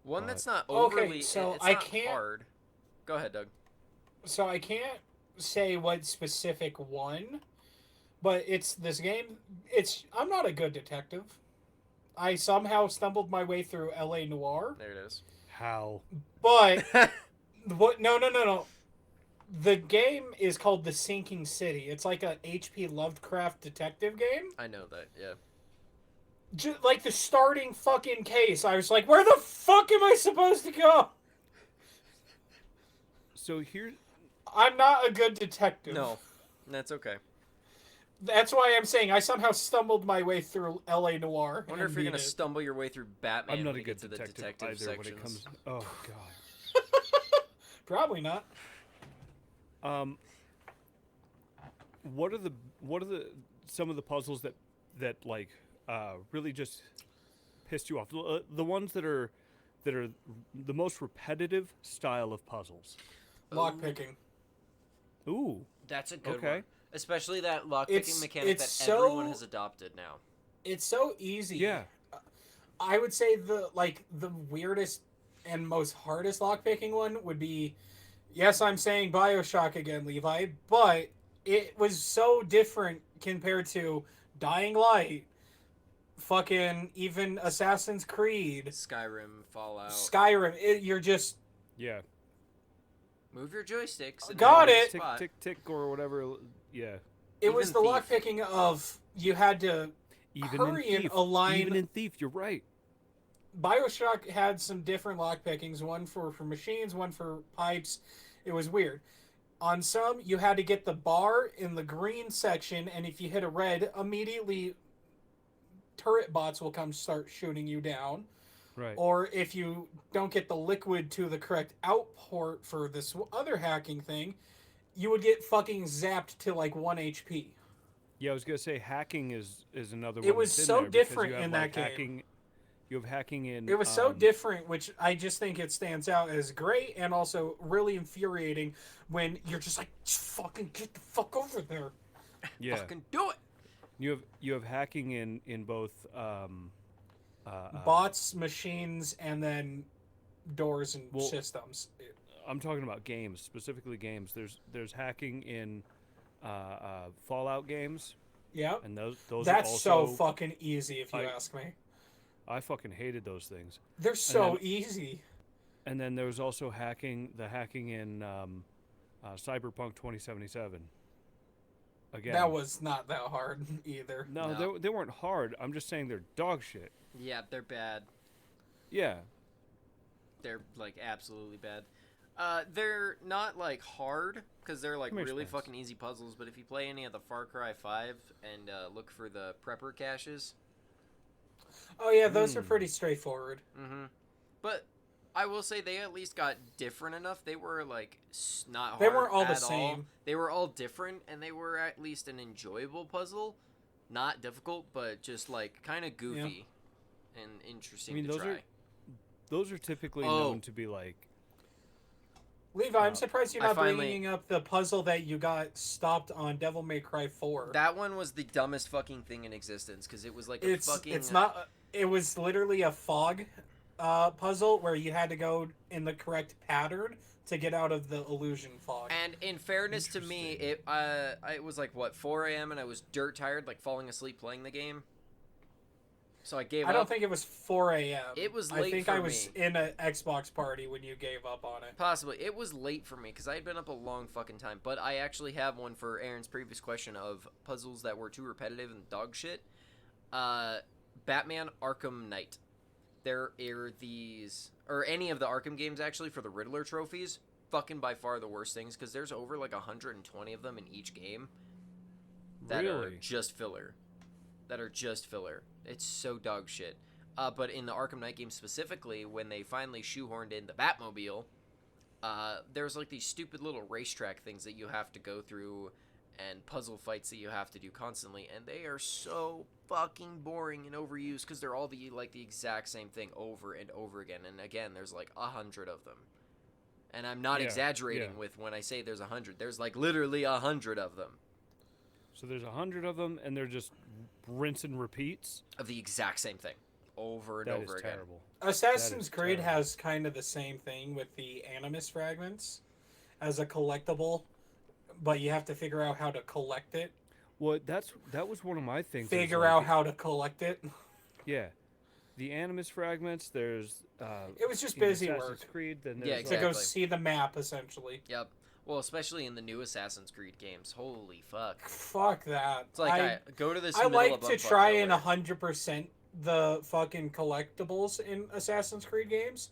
One that's not Okay, overly. so it's I not can't- hard. Go ahead, Doug. So I can't say what specific one, but it's this game. I'm not a good detective. I somehow stumbled my way through L.A. Noire, There it is. How? but what? No. The game is called The Sinking City. It's like a H.P. Lovecraft detective game. I know that. Yeah. Just like the starting fucking case, I was like, where the fuck am I supposed to go? So here, I'm not a good detective. No, that's okay. That's why I'm saying I somehow stumbled my way through L.A. Noire. I wonder and if you're beat gonna it. stumble your way through Batman. I'm not when a you good get to the detective either sections. when it comes. Oh god. Probably not. What are the some of the puzzles that like really just pissed you off? The ones that are the most repetitive style of puzzles. Lockpicking. Ooh. That's a good Okay. one. Especially that lockpicking It's- mechanic that it's so- everyone has adopted now. It's so easy. Yeah. I would say the weirdest and most hardest lockpicking one would be, yes, I'm saying BioShock again, Levi, but it was so different compared to Dying Light, fucking even Assassin's Creed, Skyrim, Fallout. Skyrim. You're just Yeah. Move your joysticks. and Got hit the it. Tick spot. tick tick or whatever. Yeah. it was the Even lockpicking of you had to Even hurry in and Thief. align. Even in Thief, you're right. BioShock had some different lockpickings, one for machines, one for pipes, It was weird. On some, you had to get the bar in the green section, and if you hit a red, immediately turret bots will come start shooting you down. Right. Or if you don't get the liquid to the correct outport for this other hacking thing, you would get fucking zapped to like 1 HP. Yeah, I was gonna say hacking is another one. It was that's in so there because different you have, in like, that game. hacking. You have hacking in. It was so different, which I just think it stands out as great and also really infuriating when you're just like, just fucking get the fuck over there. Yeah. Fucking do it. You have hacking in both Bots, machines, and then doors and Well, systems. I'm talking about games, specifically games. There's hacking in Fallout games, Yeah. and those That's are also, so fucking easy if you I- ask me. I fucking hated those things. They're so then- easy. And then there was also hacking in Cyberpunk 2077. Again, That was not that hard either. no, No. They weren't hard. I'm just saying they're dog shit. Yeah, they're bad. Yeah, They're like absolutely bad. They're not like hard because they're like That makes really sense. fucking easy puzzles. But if you play any of the Far Cry 5 and look for the prepper caches, Oh yeah, those are pretty straightforward. but I will say they at least got different enough. They were like not hard. They weren't all the at all. same. They were all different, and they were at least an enjoyable puzzle. Not difficult, but just like kind of goofy and interesting to try. those are typically Oh. known to be like. Levi, I'm surprised you're I not finally- bringing up the puzzle that you got stopped on Devil May Cry 4. That one was the dumbest fucking thing in existence because it was like a it's fucking. it's not. It was literally a fog puzzle where you had to go in the correct pattern to get out of the illusion fog. And in fairness to me, it was like what 4 a.m. and I was dirt tired, like falling asleep playing the game. So I gave up. I don't think it was 4 a.m. It was I late think for I was me. in an Xbox party when you gave up on it. Possibly. It was late for me because I had been up a long fucking time. But I actually have one for Aaron's previous question of puzzles that were too repetitive and dog shit. Batman Arkham Knight. There are these, or any of the Arkham games actually, for the Riddler trophies. Fucking by far the worst things because there's over like 120 of them in each game that are Really? just filler. It's so dog shit. But in the Arkham Knight game specifically, when they finally shoehorned in the Batmobile, there's like these stupid little racetrack things that you have to go through and puzzle fights that you have to do constantly, and they are so fucking boring and overused because they're all the exact same thing over and over again. And again, there's like 100 of them. And I'm not exaggerating with when I say there's 100. There's like literally 100 of them. So there's 100 of them, and they're just rinse and repeats. Of the exact same thing. Over and That over is again. terrible. Assassin's is Creed terrible. has kind of the same thing with the Animus fragments as a collectible, but you have to figure out how to collect it. Well, that was one of my things. is Figure like, out how to collect it. Yeah, the Animus fragments. There's. It was just in busy Assassin's work. Creed. Then Yeah, there's To go Exactly. see the map, essentially. Yep. Well, especially in the new Assassin's Creed games. Holy fuck. Fuck that. It's like I go to this I middle like of to bumfuck try and nowhere. 100% the fucking collectibles in Assassin's Creed games,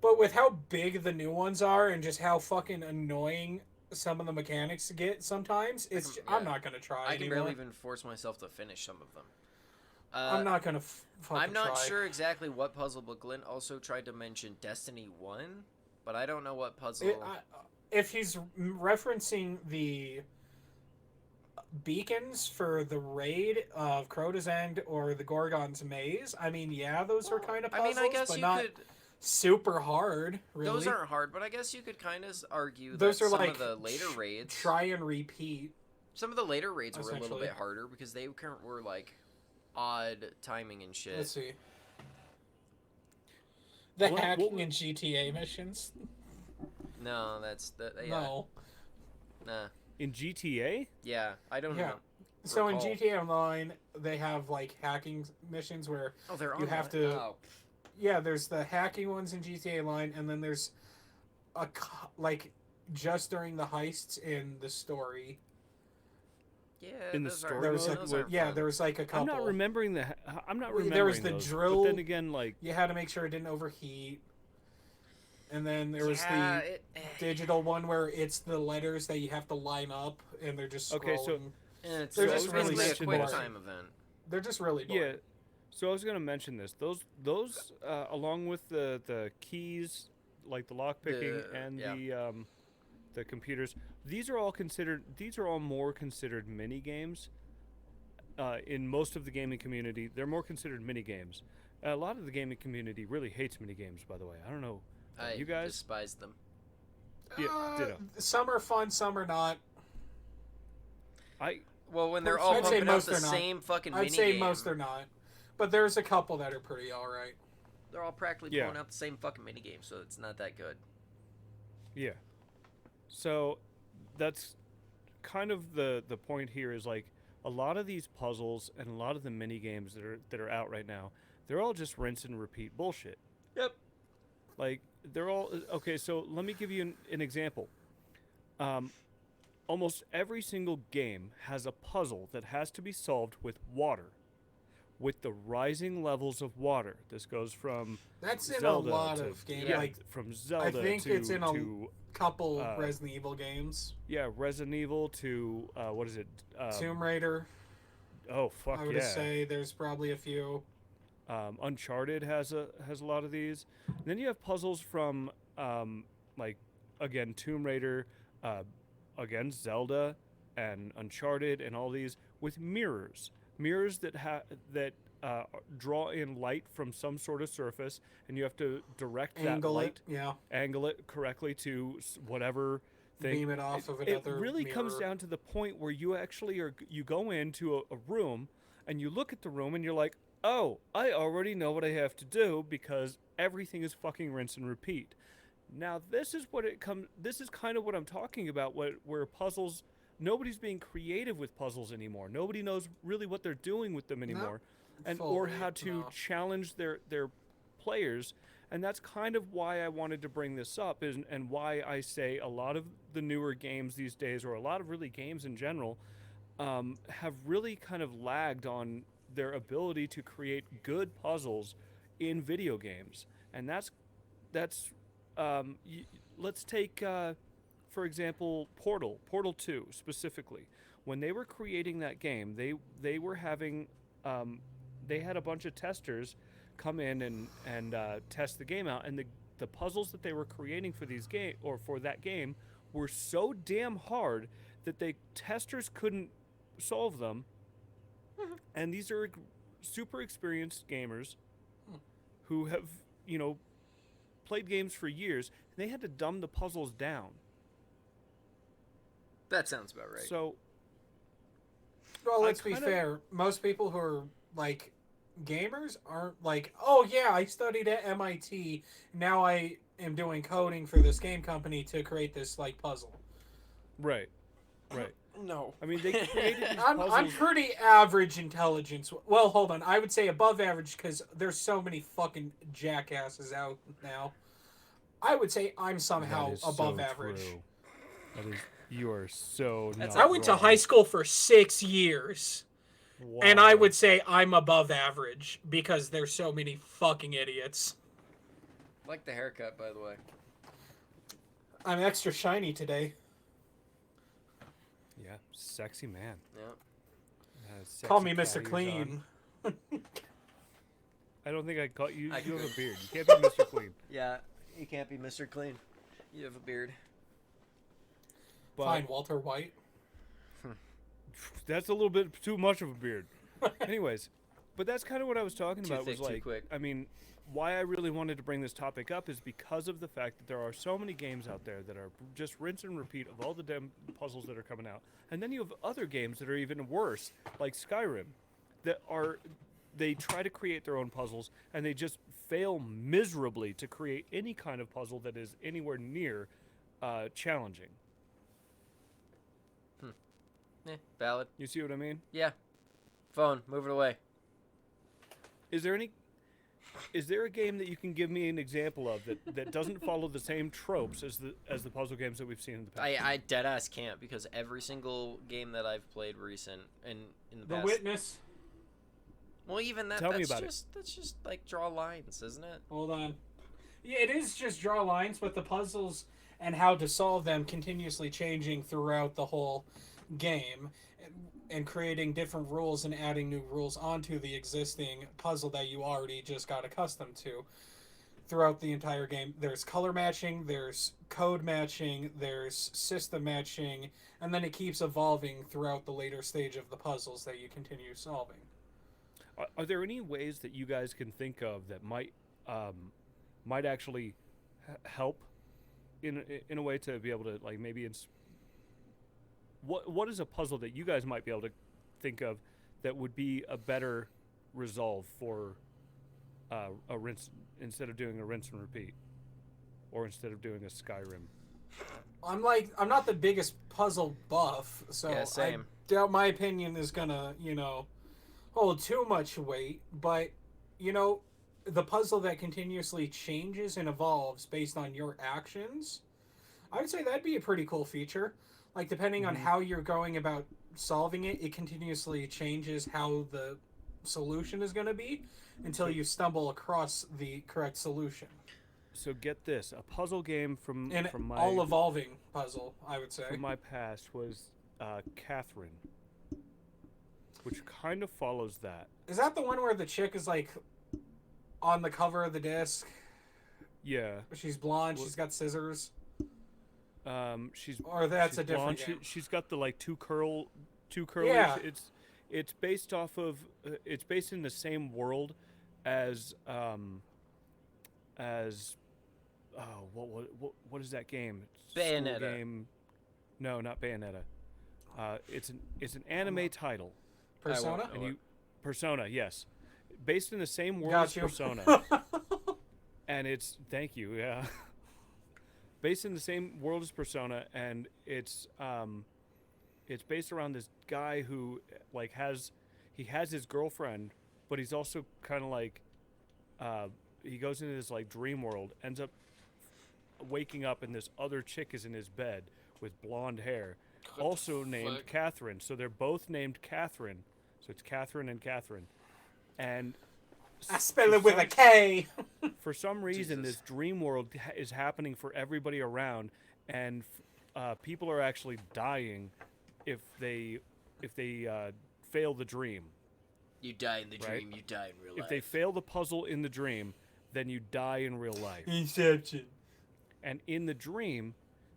but with how big the new ones are and just how fucking annoying some of the mechanics get sometimes, it's I'm not gonna try I can anymore. barely even force myself to finish some of them. I'm not gonna fucking I'm not try. sure exactly what puzzle, but Glenn also tried to mention Destiny 1, but I don't know what puzzle. If he's referencing the beacons for the raid of Crota's End or the Gorgon's Maze, I mean, yeah, those are kind of I puzzles, mean, I guess but you not could. super hard, really. Those aren't hard, but I guess you could kind of argue Those that are some like of the later raids. try and repeat. Some of the later raids were a little Essentially. bit harder because they were like odd timing and shit. Let's see. The What- hacking what- and GTA missions? No, that's that. Yeah, No. nah. in GTA. Yeah, I don't Yeah. know. So in Recall. GTA Online, they have like hacking missions where, Oh, they're You have online? to- Oh, yeah, there's the hacking ones in GTA Online, and then there's like just during the heists in the story. yeah. In the those story aren't- There was mode, those like, aren't yeah, fun. there was like a couple. I'm not remembering the. I'm not Well, remembering there was the those, drill- But then again, like You had to make sure it didn't overheat. And then there was the digital one where it's the letters that you have to line up, and they're just scrolling. Okay, so And it's They're so just basically really a quick boring. time event. They're just really boring. yeah. So I was gonna mention this. Those along with the keys, like the lock picking and the computers, these are all more considered mini games. In most of the gaming community, they're more considered mini games. A lot of the gaming community really hates mini games, by the way. I don't know. You guys? Despise them. Yeah, ditto. Some are fun, some are not. Well, when they're all I'd say pumping out most the are not. same fucking I'd mini say game, most are not. But there's a couple that are pretty alright. they're all practically pulling out the same fucking mini game, so it's not that good. Yeah. So that's kind of the point here is like a lot of these puzzles and a lot of the mini games that are out right now, they're all just rinse and repeat bullshit. Yep. Like they're all okay. So let me give you an example. Almost every single game has a puzzle that has to be solved with water, with the rising levels of water. This goes from That's in Zelda a lot to, of games. yeah, Like from Zelda I think to, it's in a to couple Resident Evil games. yeah, Resident Evil to what is it? Tomb Raider. Oh fuck I would yeah! say there's probably a few. Uncharted has a lot of these. And then you have puzzles from like again Tomb Raider, again Zelda, and Uncharted, and all these with mirrors that draw in light from some sort of surface, and you have to direct that light, angle it correctly to whatever thing. Beam it off of another. It really mirror. comes down to the point where you actually you go into a room and you look at the room and you're like, oh, I already know what I have to do because everything is fucking rinse and repeat. Now this is kind of what I'm talking about, where puzzles, nobody's being creative with puzzles anymore. Nobody knows really what they're doing with them anymore, or how to challenge their players. And that's kind of why I wanted to bring this up, and why I say a lot of the newer games these days, or a lot of really games in general, have really kind of lagged on their ability to create good puzzles in video games. And let's take, for example, Portal 2 specifically. When they were creating that game, they were having, they had a bunch of testers come in and test the game out, and the puzzles that they were creating for that game were so damn hard that testers couldn't solve them. And these are super experienced gamers who have, played games for years, and they had to dumb the puzzles down. That sounds about right. So, well, let's be fair. Most people who are like gamers aren't like, oh yeah, I studied at MIT. Now I am doing coding for this game company to create this like puzzle. Right. No. I mean, they created these puzzles. I'm pretty average intelligence. Well, hold on. I would say above average because there's so many fucking jackasses out now. I would say I'm somehow above average. True. That is, you are so not I went to high school for 6 years. Wow. And I would say I'm above average because there's so many fucking idiots. Like the haircut, by the way. I'm extra shiny today. Yeah, sexy man. Yeah. Call me Mr. Clean. I don't think I call you. You have a beard. You can't be Mr. Clean. Yeah, you can't be Mr. Clean. You have a beard. But Fine, Walter White. that's a little bit too much of a beard. Anyways, but that's kind of what I was talking Too about. thick, Was too like, quick. I mean, why I really wanted to bring this topic up is because of the fact that there are so many games out there that are just rinse and repeat of all the damn puzzles that are coming out. And then you have other games that are even worse, like Skyrim, they try to create their own puzzles, and they just fail miserably to create any kind of puzzle that is anywhere near challenging. Valid. You see what I mean? Yeah. Phone, move it away. Is there a game that you can give me an example of that doesn't follow the same tropes as the puzzle games that we've seen in the past? I deadass can't, because every single game that I've played recent and in the The past. Witness. Well, even that. Tell me that's about just like draw lines, isn't it? Hold on. Yeah, it is just draw lines, but the puzzles and how to solve them continuously changing throughout the whole game and creating different rules and adding new rules onto the existing puzzle that you already just got accustomed to throughout the entire game. There's color matching, there's code matching, there's system matching, and then it keeps evolving throughout the later stage of the puzzles that you continue solving. Are there any ways that you guys can think of that might actually help in a way to be able to like maybe what is a puzzle that you guys might be able to think of that would be a better resolve for a rinse instead of doing a rinse and repeat, or instead of doing a Skyrim? I'm not the biggest puzzle buff, so Yeah, same. I doubt my opinion is gonna, hold too much weight, but the puzzle that continuously changes and evolves based on your actions, I would say that'd be a pretty cool feature. Like, depending on how you're going about solving it, it continuously changes how the solution is going to be until you stumble across the correct solution. So get this, a puzzle game from my all evolving puzzle, I would say. from my past was Catherine, which kind of follows that. Is that the one where the chick is like on the cover of the disc? Yeah. She's blonde. She's got scissors. She's Or that's she's a different blonde. game. She's got the like two curlies. Yeah. It's based off of it's based in the same world as what is that game? It's a school Bayonetta. game. No, not Bayonetta. It's an anime title. Persona? And Persona, yes. Based in the same world Got as you. Persona. And thank you, yeah. Based in the same world as Persona, and it's based around this guy who like has his girlfriend, but he's also kind of like he goes into this like dream world, ends up waking up, and this other chick is in his bed with blonde hair, also named Catherine. So they're both named Catherine. So it's Catherine and Catherine. And I spell it with a K. for some reason, Jesus. this dream world is happening for everybody around, and people are actually dying if they fail the dream. You die in the Right. dream, you die in real If life. they fail the puzzle in the dream, then you die in real life. Inception. And in the dream,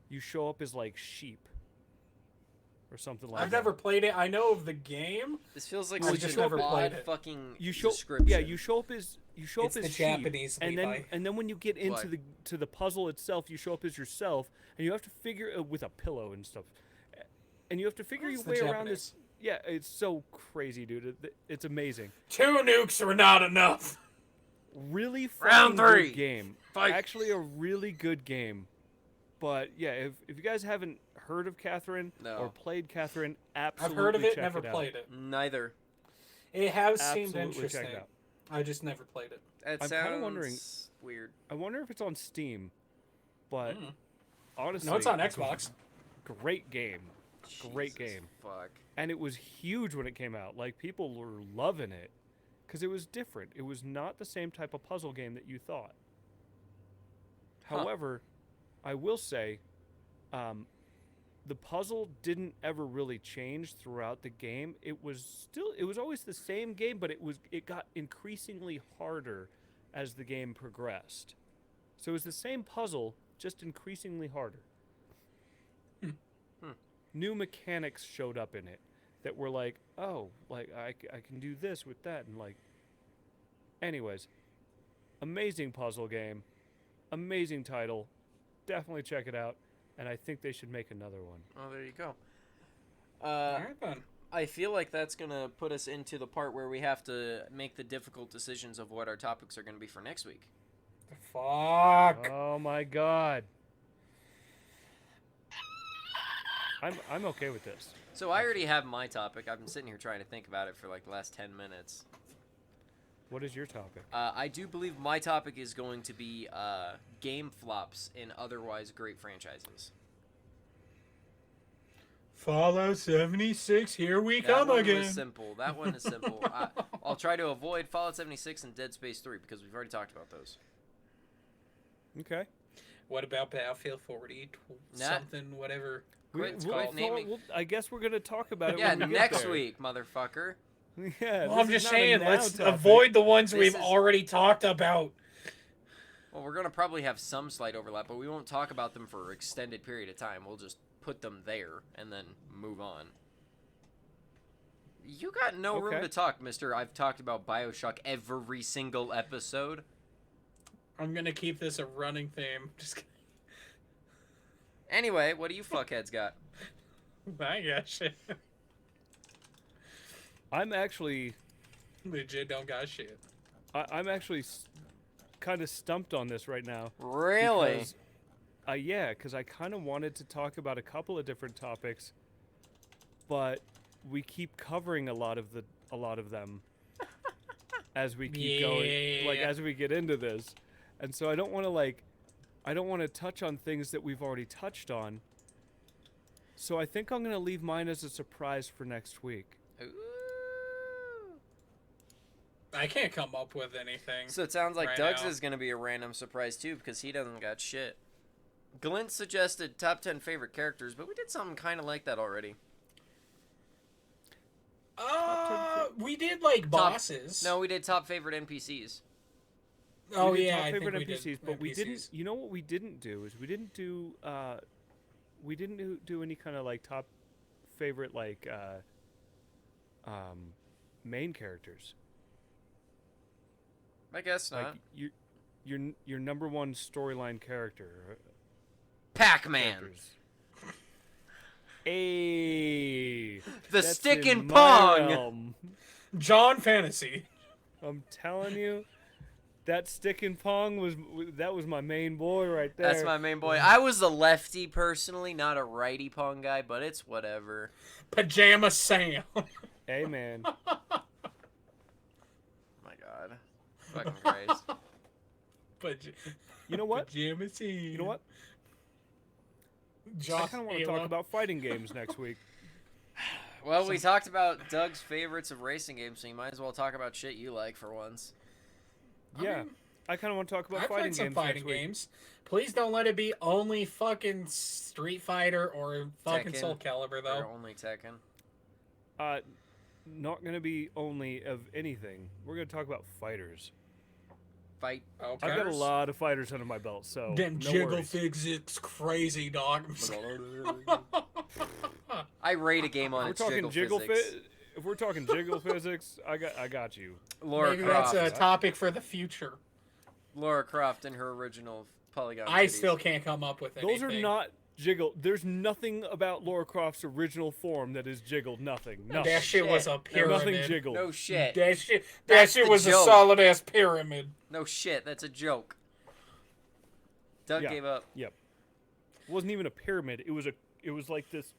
you show up as like sheep or something like I've that. never played it. I know of the game. This feels like I've such just an never played odd it. fucking You show description. yeah, you show up as It's the sheep, Japanese and Levi. then when you get into What? the puzzle itself, you show up as yourself, and you have to figure with a pillow and stuff, and you have to figure That's your the way around this. Yeah, it's so crazy, dude. It's amazing. 2 nukes were not enough. Really Round fucking three. good game. Fight. Actually, a really good game. But yeah, if you guys haven't heard of Catherine No. or played Catherine, I've absolutely heard of it, check never it out. played it. Neither. It has seemed Absolutely check interesting. it out. I just never played it. That I'm sounds kinda wondering- weird. I wonder if it's on Steam, but honestly, No, it's on Xbox. Great game. Great Jesus game. Fuck. And it was huge when it came out. Like, people were loving it because it was different. It was not the same type of puzzle game that you thought. Huh. However, I will say, the puzzle didn't ever really change throughout the game. It was always the same game, but it got increasingly harder as the game progressed. So it was the same puzzle, just increasingly harder. New mechanics showed up in it that were like, oh, like I can do this with that, and like. Anyways, amazing puzzle game, amazing title. Definitely check it out, and I think they should make another one. Oh, there you go. All right then. I feel like that's gonna put us into the part where we have to make the difficult decisions of what our topics are gonna be for next week. The fuck. Oh my god. I'm okay with this. So I already have my topic. I've been sitting here trying to think about it for like the last 10 minutes. What is your topic? I do believe my topic is going to be game flops in otherwise great franchises. Fallout 76, here we That come one again. was simple. That one is simple. I'll try to avoid Fallout 76 and Dead Space 3 because we've already talked about those. Okay. What about Battlefield 40? Something, whatever. Quit We'll- naming. I guess we're gonna talk about it. Yeah, when we get next there. week, motherfucker. Yeah. Well, this I'm is just not a saying, now let's topic. avoid the ones This we've is- already talked about. Well, we're gonna probably have some slight overlap, but we won't talk about them for an extended period of time. We'll just put them there and then move on. You got no room Okay. to talk, mister. I've talked about BioShock every single episode. I'm gonna keep this a running theme. Just kidding. Anyway, what do you fuckheads got? I got shit. I'm actually Legit don't got shit. I'm actually kind of stumped on this right now. Really? Because, yeah, because I kind of wanted to talk about a couple of different topics, but we keep covering a lot of them as we keep going, like Yeah. as we get into this, and so I don't want to touch on things that we've already touched on. So I think I'm gonna leave mine as a surprise for next week. Ooh. I can't come up with anything. So it sounds like Right Doug's now. is gonna be a random surprise too, because he doesn't got shit. Glint suggested top 10 favorite characters, but we did something kind of like that already. We did like bosses. No, we did top favorite NPCs. Oh We did yeah, top I favorite think we NPCs, did but we NPCs. didn't. You know what we didn't do is we didn't do any kind of like top favorite like main characters. I guess not. Like your number one storyline character. Pac-Man. characters. Hey, The that's stick in and my pong. realm. John Fantasy. I'm telling you, that stick and pong was my main boy right there. That's my main boy. I was a lefty personally, not a righty pong guy, but it's whatever. Pajama Sam. Hey man, My God. Fucking Christ. you know what? Pajama Sam. You know what? John I kind of want to talk about fighting games next week. Well, we talked about Doug's favorites of racing games, so you might as well talk about shit you like for once. Yeah, I kind of want to talk about I've fighting played some games fighting next week. games. Please don't let it be only fucking Street Fighter or fucking Tekken. Soul Calibur Or though. only Tekken. Not gonna be only of anything. We're gonna talk about fighters. Fight. Okay. I've got a lot of fighters under my belt, so Them no jiggle worries. physics crazy dog. I rate a game on We're its talking jiggle physics. If we're talking jiggle physics, I got you. Laura Maybe Croft. that's a topic for the future. Laura Croft in her original Polygon I titties. still can't come up with anything. Those are not jiggle. There's nothing about Laura Croft's original form that is jiggled. Nothing. Nothing. That shit was a pyramid. Nothing jiggled. No shit. That shit That's the was a joke. solid ass pyramid. No shit. That's a joke. Doug Yeah. gave up. Yep. It wasn't even a pyramid. It was like this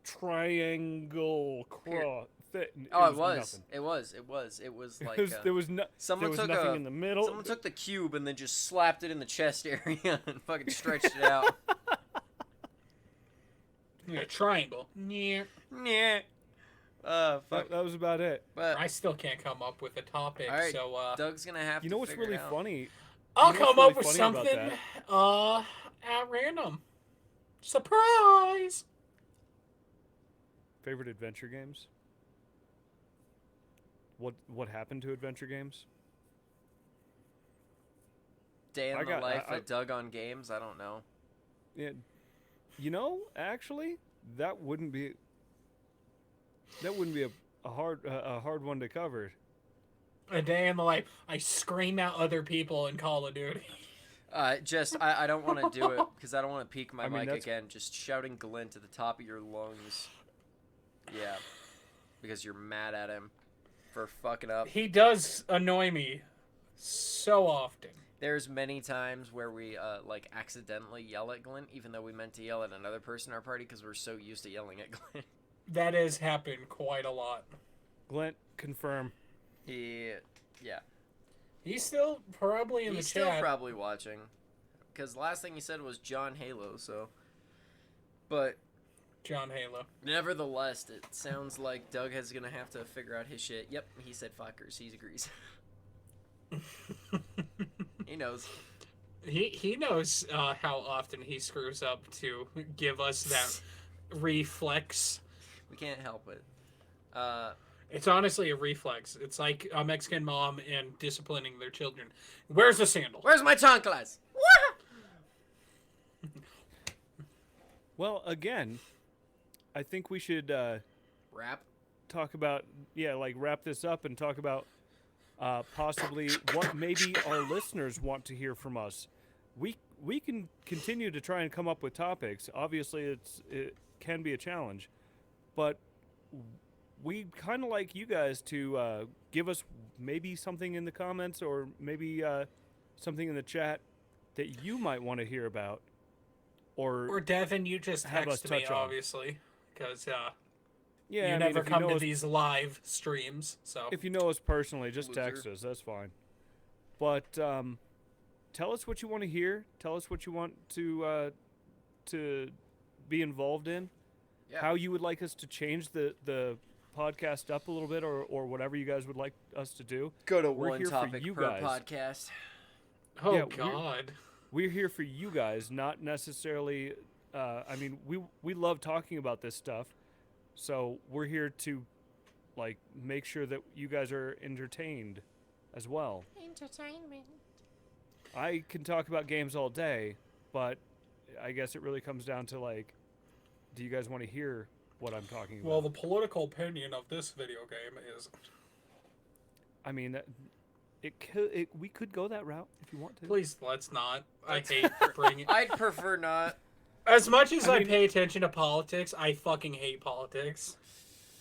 triangle cross. Oh, it was. Nothing. It was. It was like There was no. someone there was took nothing a- in the middle. someone took the cube and then just slapped it in the chest area and fucking stretched it out. Yeah, triangle. Yeah. Yeah. Fuck. That was about it. But I still can't come up with a topic, all right, so Doug's gonna have You to. know what's figure really it out. funny? I'll You know what's come up really with funny about something at random. Surprise! Favorite adventure games? What happened to adventure games? Day in I the got- life I- of Doug on games. I don't know. Yeah, you know, actually, that wouldn't be a hard one to cover. A day in the life. I scream at other people in Call of Duty. Just I don't want to do it because I don't want to peak my I mean, mic that's- again. Just shouting Glint at the top of your lungs. Yeah, because you're mad at him for fucking up. He does annoy me so often. There's many times where we like accidentally yell at Glint, even though we meant to yell at another person in our party because we're so used to yelling at Glint. That has happened quite a lot. Glint, confirm. Yeah. He's still probably in He's the still chat. probably watching, because last thing he said was John Halo. So, but John Halo. nevertheless, it sounds like Doug is gonna have to figure out his shit. Yep, he said fuckers. He agrees. He knows. He knows how often he screws up to give us that reflex. We can't help it. It's honestly a reflex. It's like a Mexican mom and disciplining their children. Where's the sandal? Where's my chanclas? Well, again, I think we should Rap. talk about wrap this up and talk about possibly what maybe our listeners want to hear from us. We can continue to try and come up with topics. Obviously, it can be a challenge, but we kind of like you guys to give us maybe something in the comments or maybe something in the chat that you might want to hear about. Or Devin, you just have us text me, touch on. obviously, because yeah, you I never mean, come to these live streams. So if you know us personally, just Loser. text us. That's fine. But tell us what you want to hear. Tell us what you want to be involved in. Yeah. How you would like us to change the podcast up a little bit, or whatever you guys would like us to do. Go to We're one here for topic you per guys. podcast. oh Yeah, God, We're here for you guys, not necessarily. I mean, we love talking about this stuff, so we're here to like make sure that you guys are entertained as well. Entertainment. I can talk about games all day, but I guess it really comes down to like, do you guys want to hear what I'm talking about? well, the political opinion of this video game is. I mean, we could go that route if you want to. Please, let's not. I hate bringing. I'd prefer not. As much as I I mean- pay attention to politics, I fucking hate politics.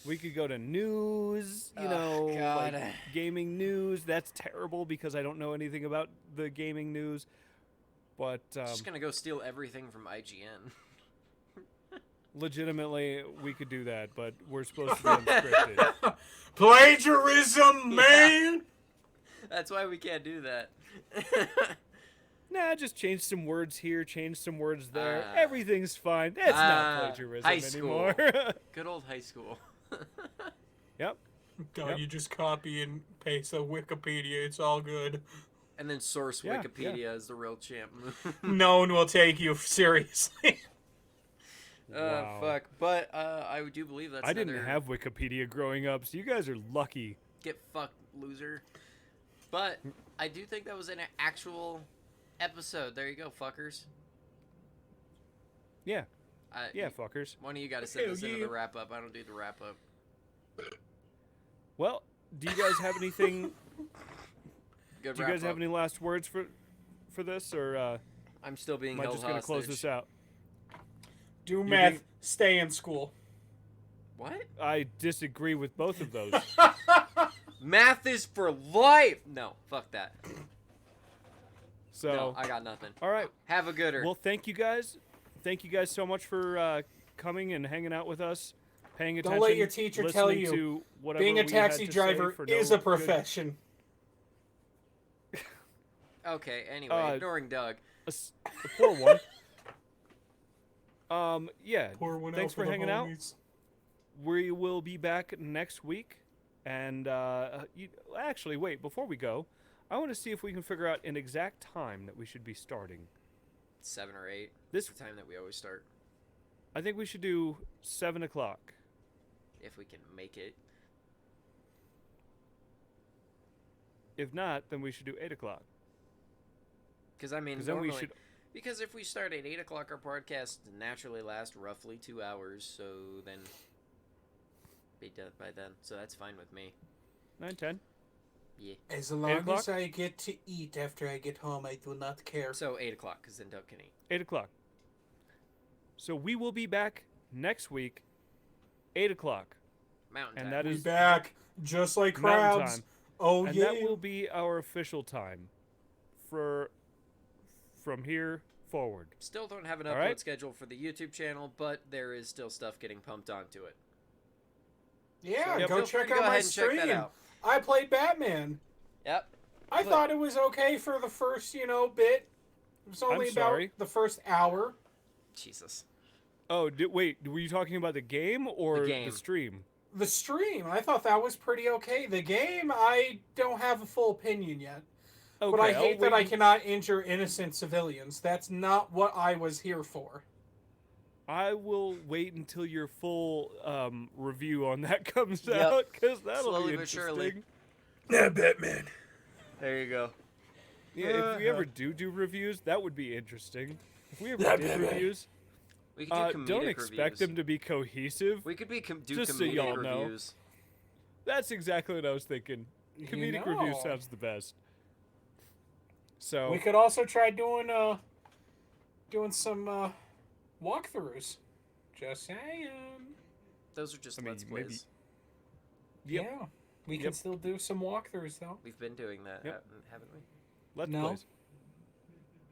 We could go to news, Oh, God. like gaming news. That's terrible because I don't know anything about the gaming news. But Just gonna go steal everything from IGN. legitimately, we could do that. But we're supposed to be unscripted. Plagiarism, man. That's why we can't do that. Nah, just change some words here, change some words there. Ah. Everything's fine. That's not plagiarism high school. anymore. Good old high school. Yep. No, Yep. you just copy and paste the Wikipedia. It's all good. And then source Yeah, Wikipedia is the real champ move. No one will take you seriously. Wow. Fuck. But I do believe that's I didn't another have Wikipedia growing up, so you guys are lucky. get fucked loser. But I do think that was an actual episode. There you go, fuckers. Yeah. Yeah, You- fuckers. One of you got to send Hell this into yeah. the wrap up. I don't do the wrap up. Well, do you guys have anything? Good Do you wrap guys have up. any last words for this, or I'm still being am I held just gonna hostage. close this out? Do You meth. think- Stay in school. What? I disagree with both of those. Math is for life. No, fuck that. So, No, I got nothing. all right. Have a gooder. Well, thank you guys. Thank you guys so much for coming and hanging out with us, paying attention. Don't let your teacher tell listening you to whatever Being a we had taxi to say driver for no is a good- profession. Okay. Anyway, ignoring Doug. a poor one. Yeah. Pour one Thanks out for for the hanging out. homies. We will be back next week, and actually, wait. Before we go, I want to see if we can figure out an exact time that we should be starting. 7 or 8. This, It's the time that we always start. I think we should do 7 o'clock. If we can make it. If not, then we should do 8 o'clock. Because I mean, Because then we normally- should. Because if we start at 8 o'clock, our podcast naturally lasts roughly 2 hours. So then, be done by then. So that's fine with me. 9, 10. Yeah. As 8 long o'clock? as I get to eat after I get home, I do not care. So 8 o'clock, because then Doug can eat. 8 o'clock. So we will be back next week, 8 o'clock. Mountain And time. that We is back, just like Mountain crabs. time. Oh And yeah. that will be our official time from here forward. Still don't have an All upload right. schedule for the YouTube channel, but there is still stuff getting pumped onto it. Yeah, Yep. go Feel free check to out go my ahead and check that stream. out. I played Batman. Yep. I But- thought it was okay for the first, bit. It was only about sorry. the first hour. Jesus. Oh, wait, were you talking about the game or The game. stream? The stream, I thought that was pretty okay. The game, I don't have a full opinion yet. But I I'll hate that wait I cannot injure innocent civilians. That's not what I was here for. I will wait until your full review on that comes Yep. out, because that'll Slowly be but interesting. surely. Yeah, Batman. There you go. Yeah, if we ever do reviews, that would be interesting. If we ever Yeah, did Batman. reviews, We could do comedic don't expect reviews. them to be cohesive. We could do Just so comedic y'all know. reviews. That's exactly what I was thinking. Comedic review know. sounds the best. So We could also try doing some walkthroughs. Just saying. Those are just I mean, let's maybe- plays. Yep. Yeah, we can Yep. still do some walkthroughs though. We've been doing that, Yep. haven't we? let's No. plays.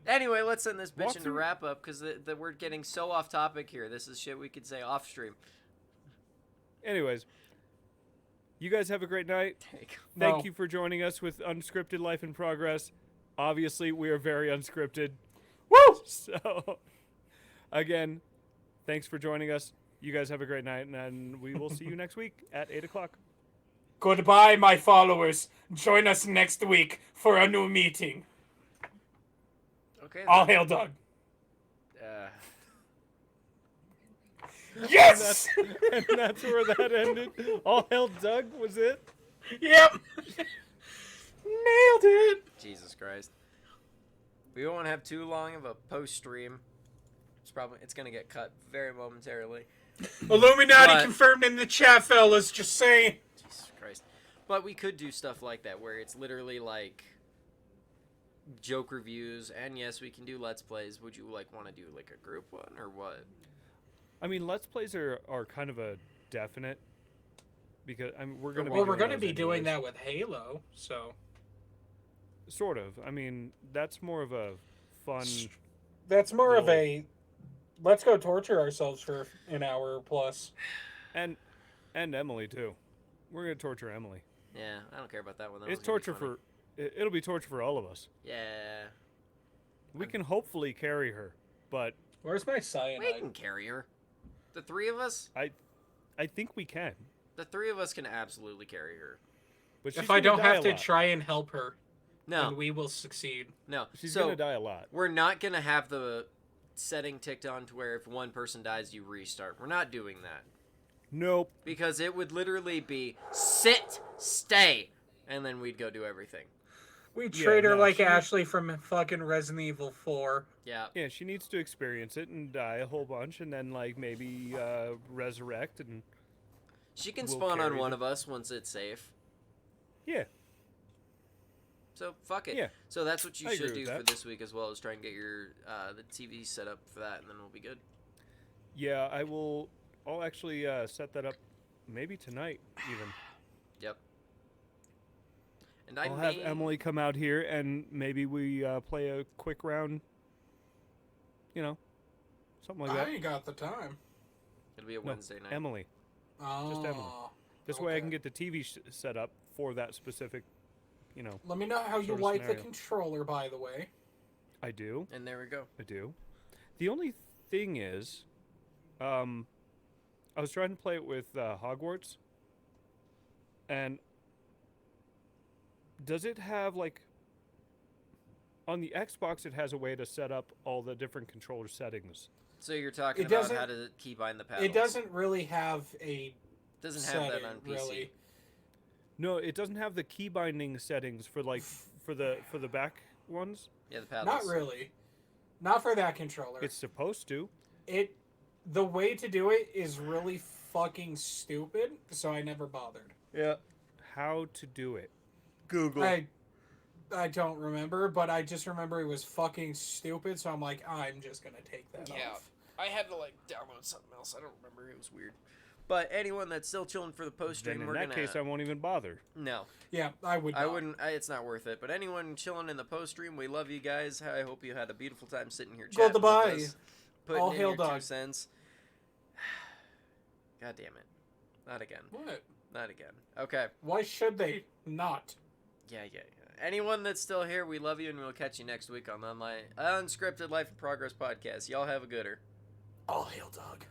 Anyway, let's end this bitch into Walkthrough- wrap up because we're getting so off topic here. This is shit we could say off stream. Anyways, you guys have a great night. Take. No. Thank you for joining us with Unscripted Life in Progress. Obviously, we are very unscripted. Woo! So, again, thanks for joining us. You guys have a great night, and we will see you next week at 8 o'clock. Goodbye, my followers. Join us next week for a new meeting. Okay. All hail Doug. Uh, Yes! And that's where that ended. All hell Doug was it? Yep. Nailed it. Jesus Christ. We won't have too long of a post stream. It's gonna get cut very momentarily. Illuminati But- confirmed in the chat, fellas. Just saying. Jesus Christ. But we could do stuff like that where it's literally like joke reviews, and yes, we can do let's plays. Would you like want to do like a group one or what? I mean, Let's Plays are kind of a definite. Because we're going to be Well, we're going going to those be doing anyways. that with Halo, so Sort of. I mean, that's more of a fun... that's more of Well- a let's go torture ourselves for an hour plus. And Emily, too. We're going to torture Emily. Yeah, I don't care about that one. That It's one's gonna be torture funny. It'll be torture for all of us. Yeah. We can hopefully carry her, but Where's my We cyanide? can carry her. The three of us? I think we can. The three of us can absolutely carry her. But she's If I gonna don't die have a to lot. try and help her, No, then we will succeed. no. She's so going to die a lot. we're not going to have the setting ticked on to where if one person dies, you restart. We're not doing that. Nope. Because it would literally be sit, stay, and then we'd go do everything. We treat her no, like she- Ashley from fucking Resident Evil 4. Yeah. Yeah, she needs to experience it and die a whole bunch, and then like maybe resurrect and She can We'll spawn on carry one the- of us once it's safe. yeah. So fuck it. Yeah. So that's what you I should agree do with for that. this week as well, is try and get your the TV set up for that, and then we'll be good. Yeah, I'll actually set that up maybe tonight even. Yep. And I'll have Emily come out here and maybe we play a quick round. You know, something like that. ain't got the time. It'll be a No, Wednesday night. Emily. Oh, Emily. This way I okay. can get the TV set up for that specific, you know. Let me know how you sort of like the scenario. controller, by the way. I do. And there we go. I do. The only thing is, I was trying to play it with Hogwarts, and does it have like on the Xbox? It has a way to set up all the different controller settings. So you're talking It about doesn't- how to keybind the paddles. It doesn't really have a Doesn't have that setting, on PC. really. No, it doesn't have the key binding settings for like for the back ones. Yeah, the paddles. Not really. Not for that controller. It's supposed to. The way to do it is really fucking stupid, so I never bothered. Yeah. How to do it? Google. I don't remember, but I just remember it was fucking stupid, so I'm like, I'm just gonna take that Yeah. off. I had to like download something else. I don't remember. It was weird. But anyone that's still chilling for the post Then stream, in we're that gonna. case, I won't even bother. No, Yeah, I would. I not. wouldn't. It's not worth it. But anyone chilling in the post stream, we love you guys. I hope you had a beautiful time sitting here chatting Goodbye. with us, putting All in hail your 2 dog. cents. God damn it! Not again. What? Not again. Okay. Why should they not? Yeah. Anyone that's still here, we love you, and we'll catch you next week on the Unscripted Life in Progress podcast. Y'all have a gooder. All hail dog.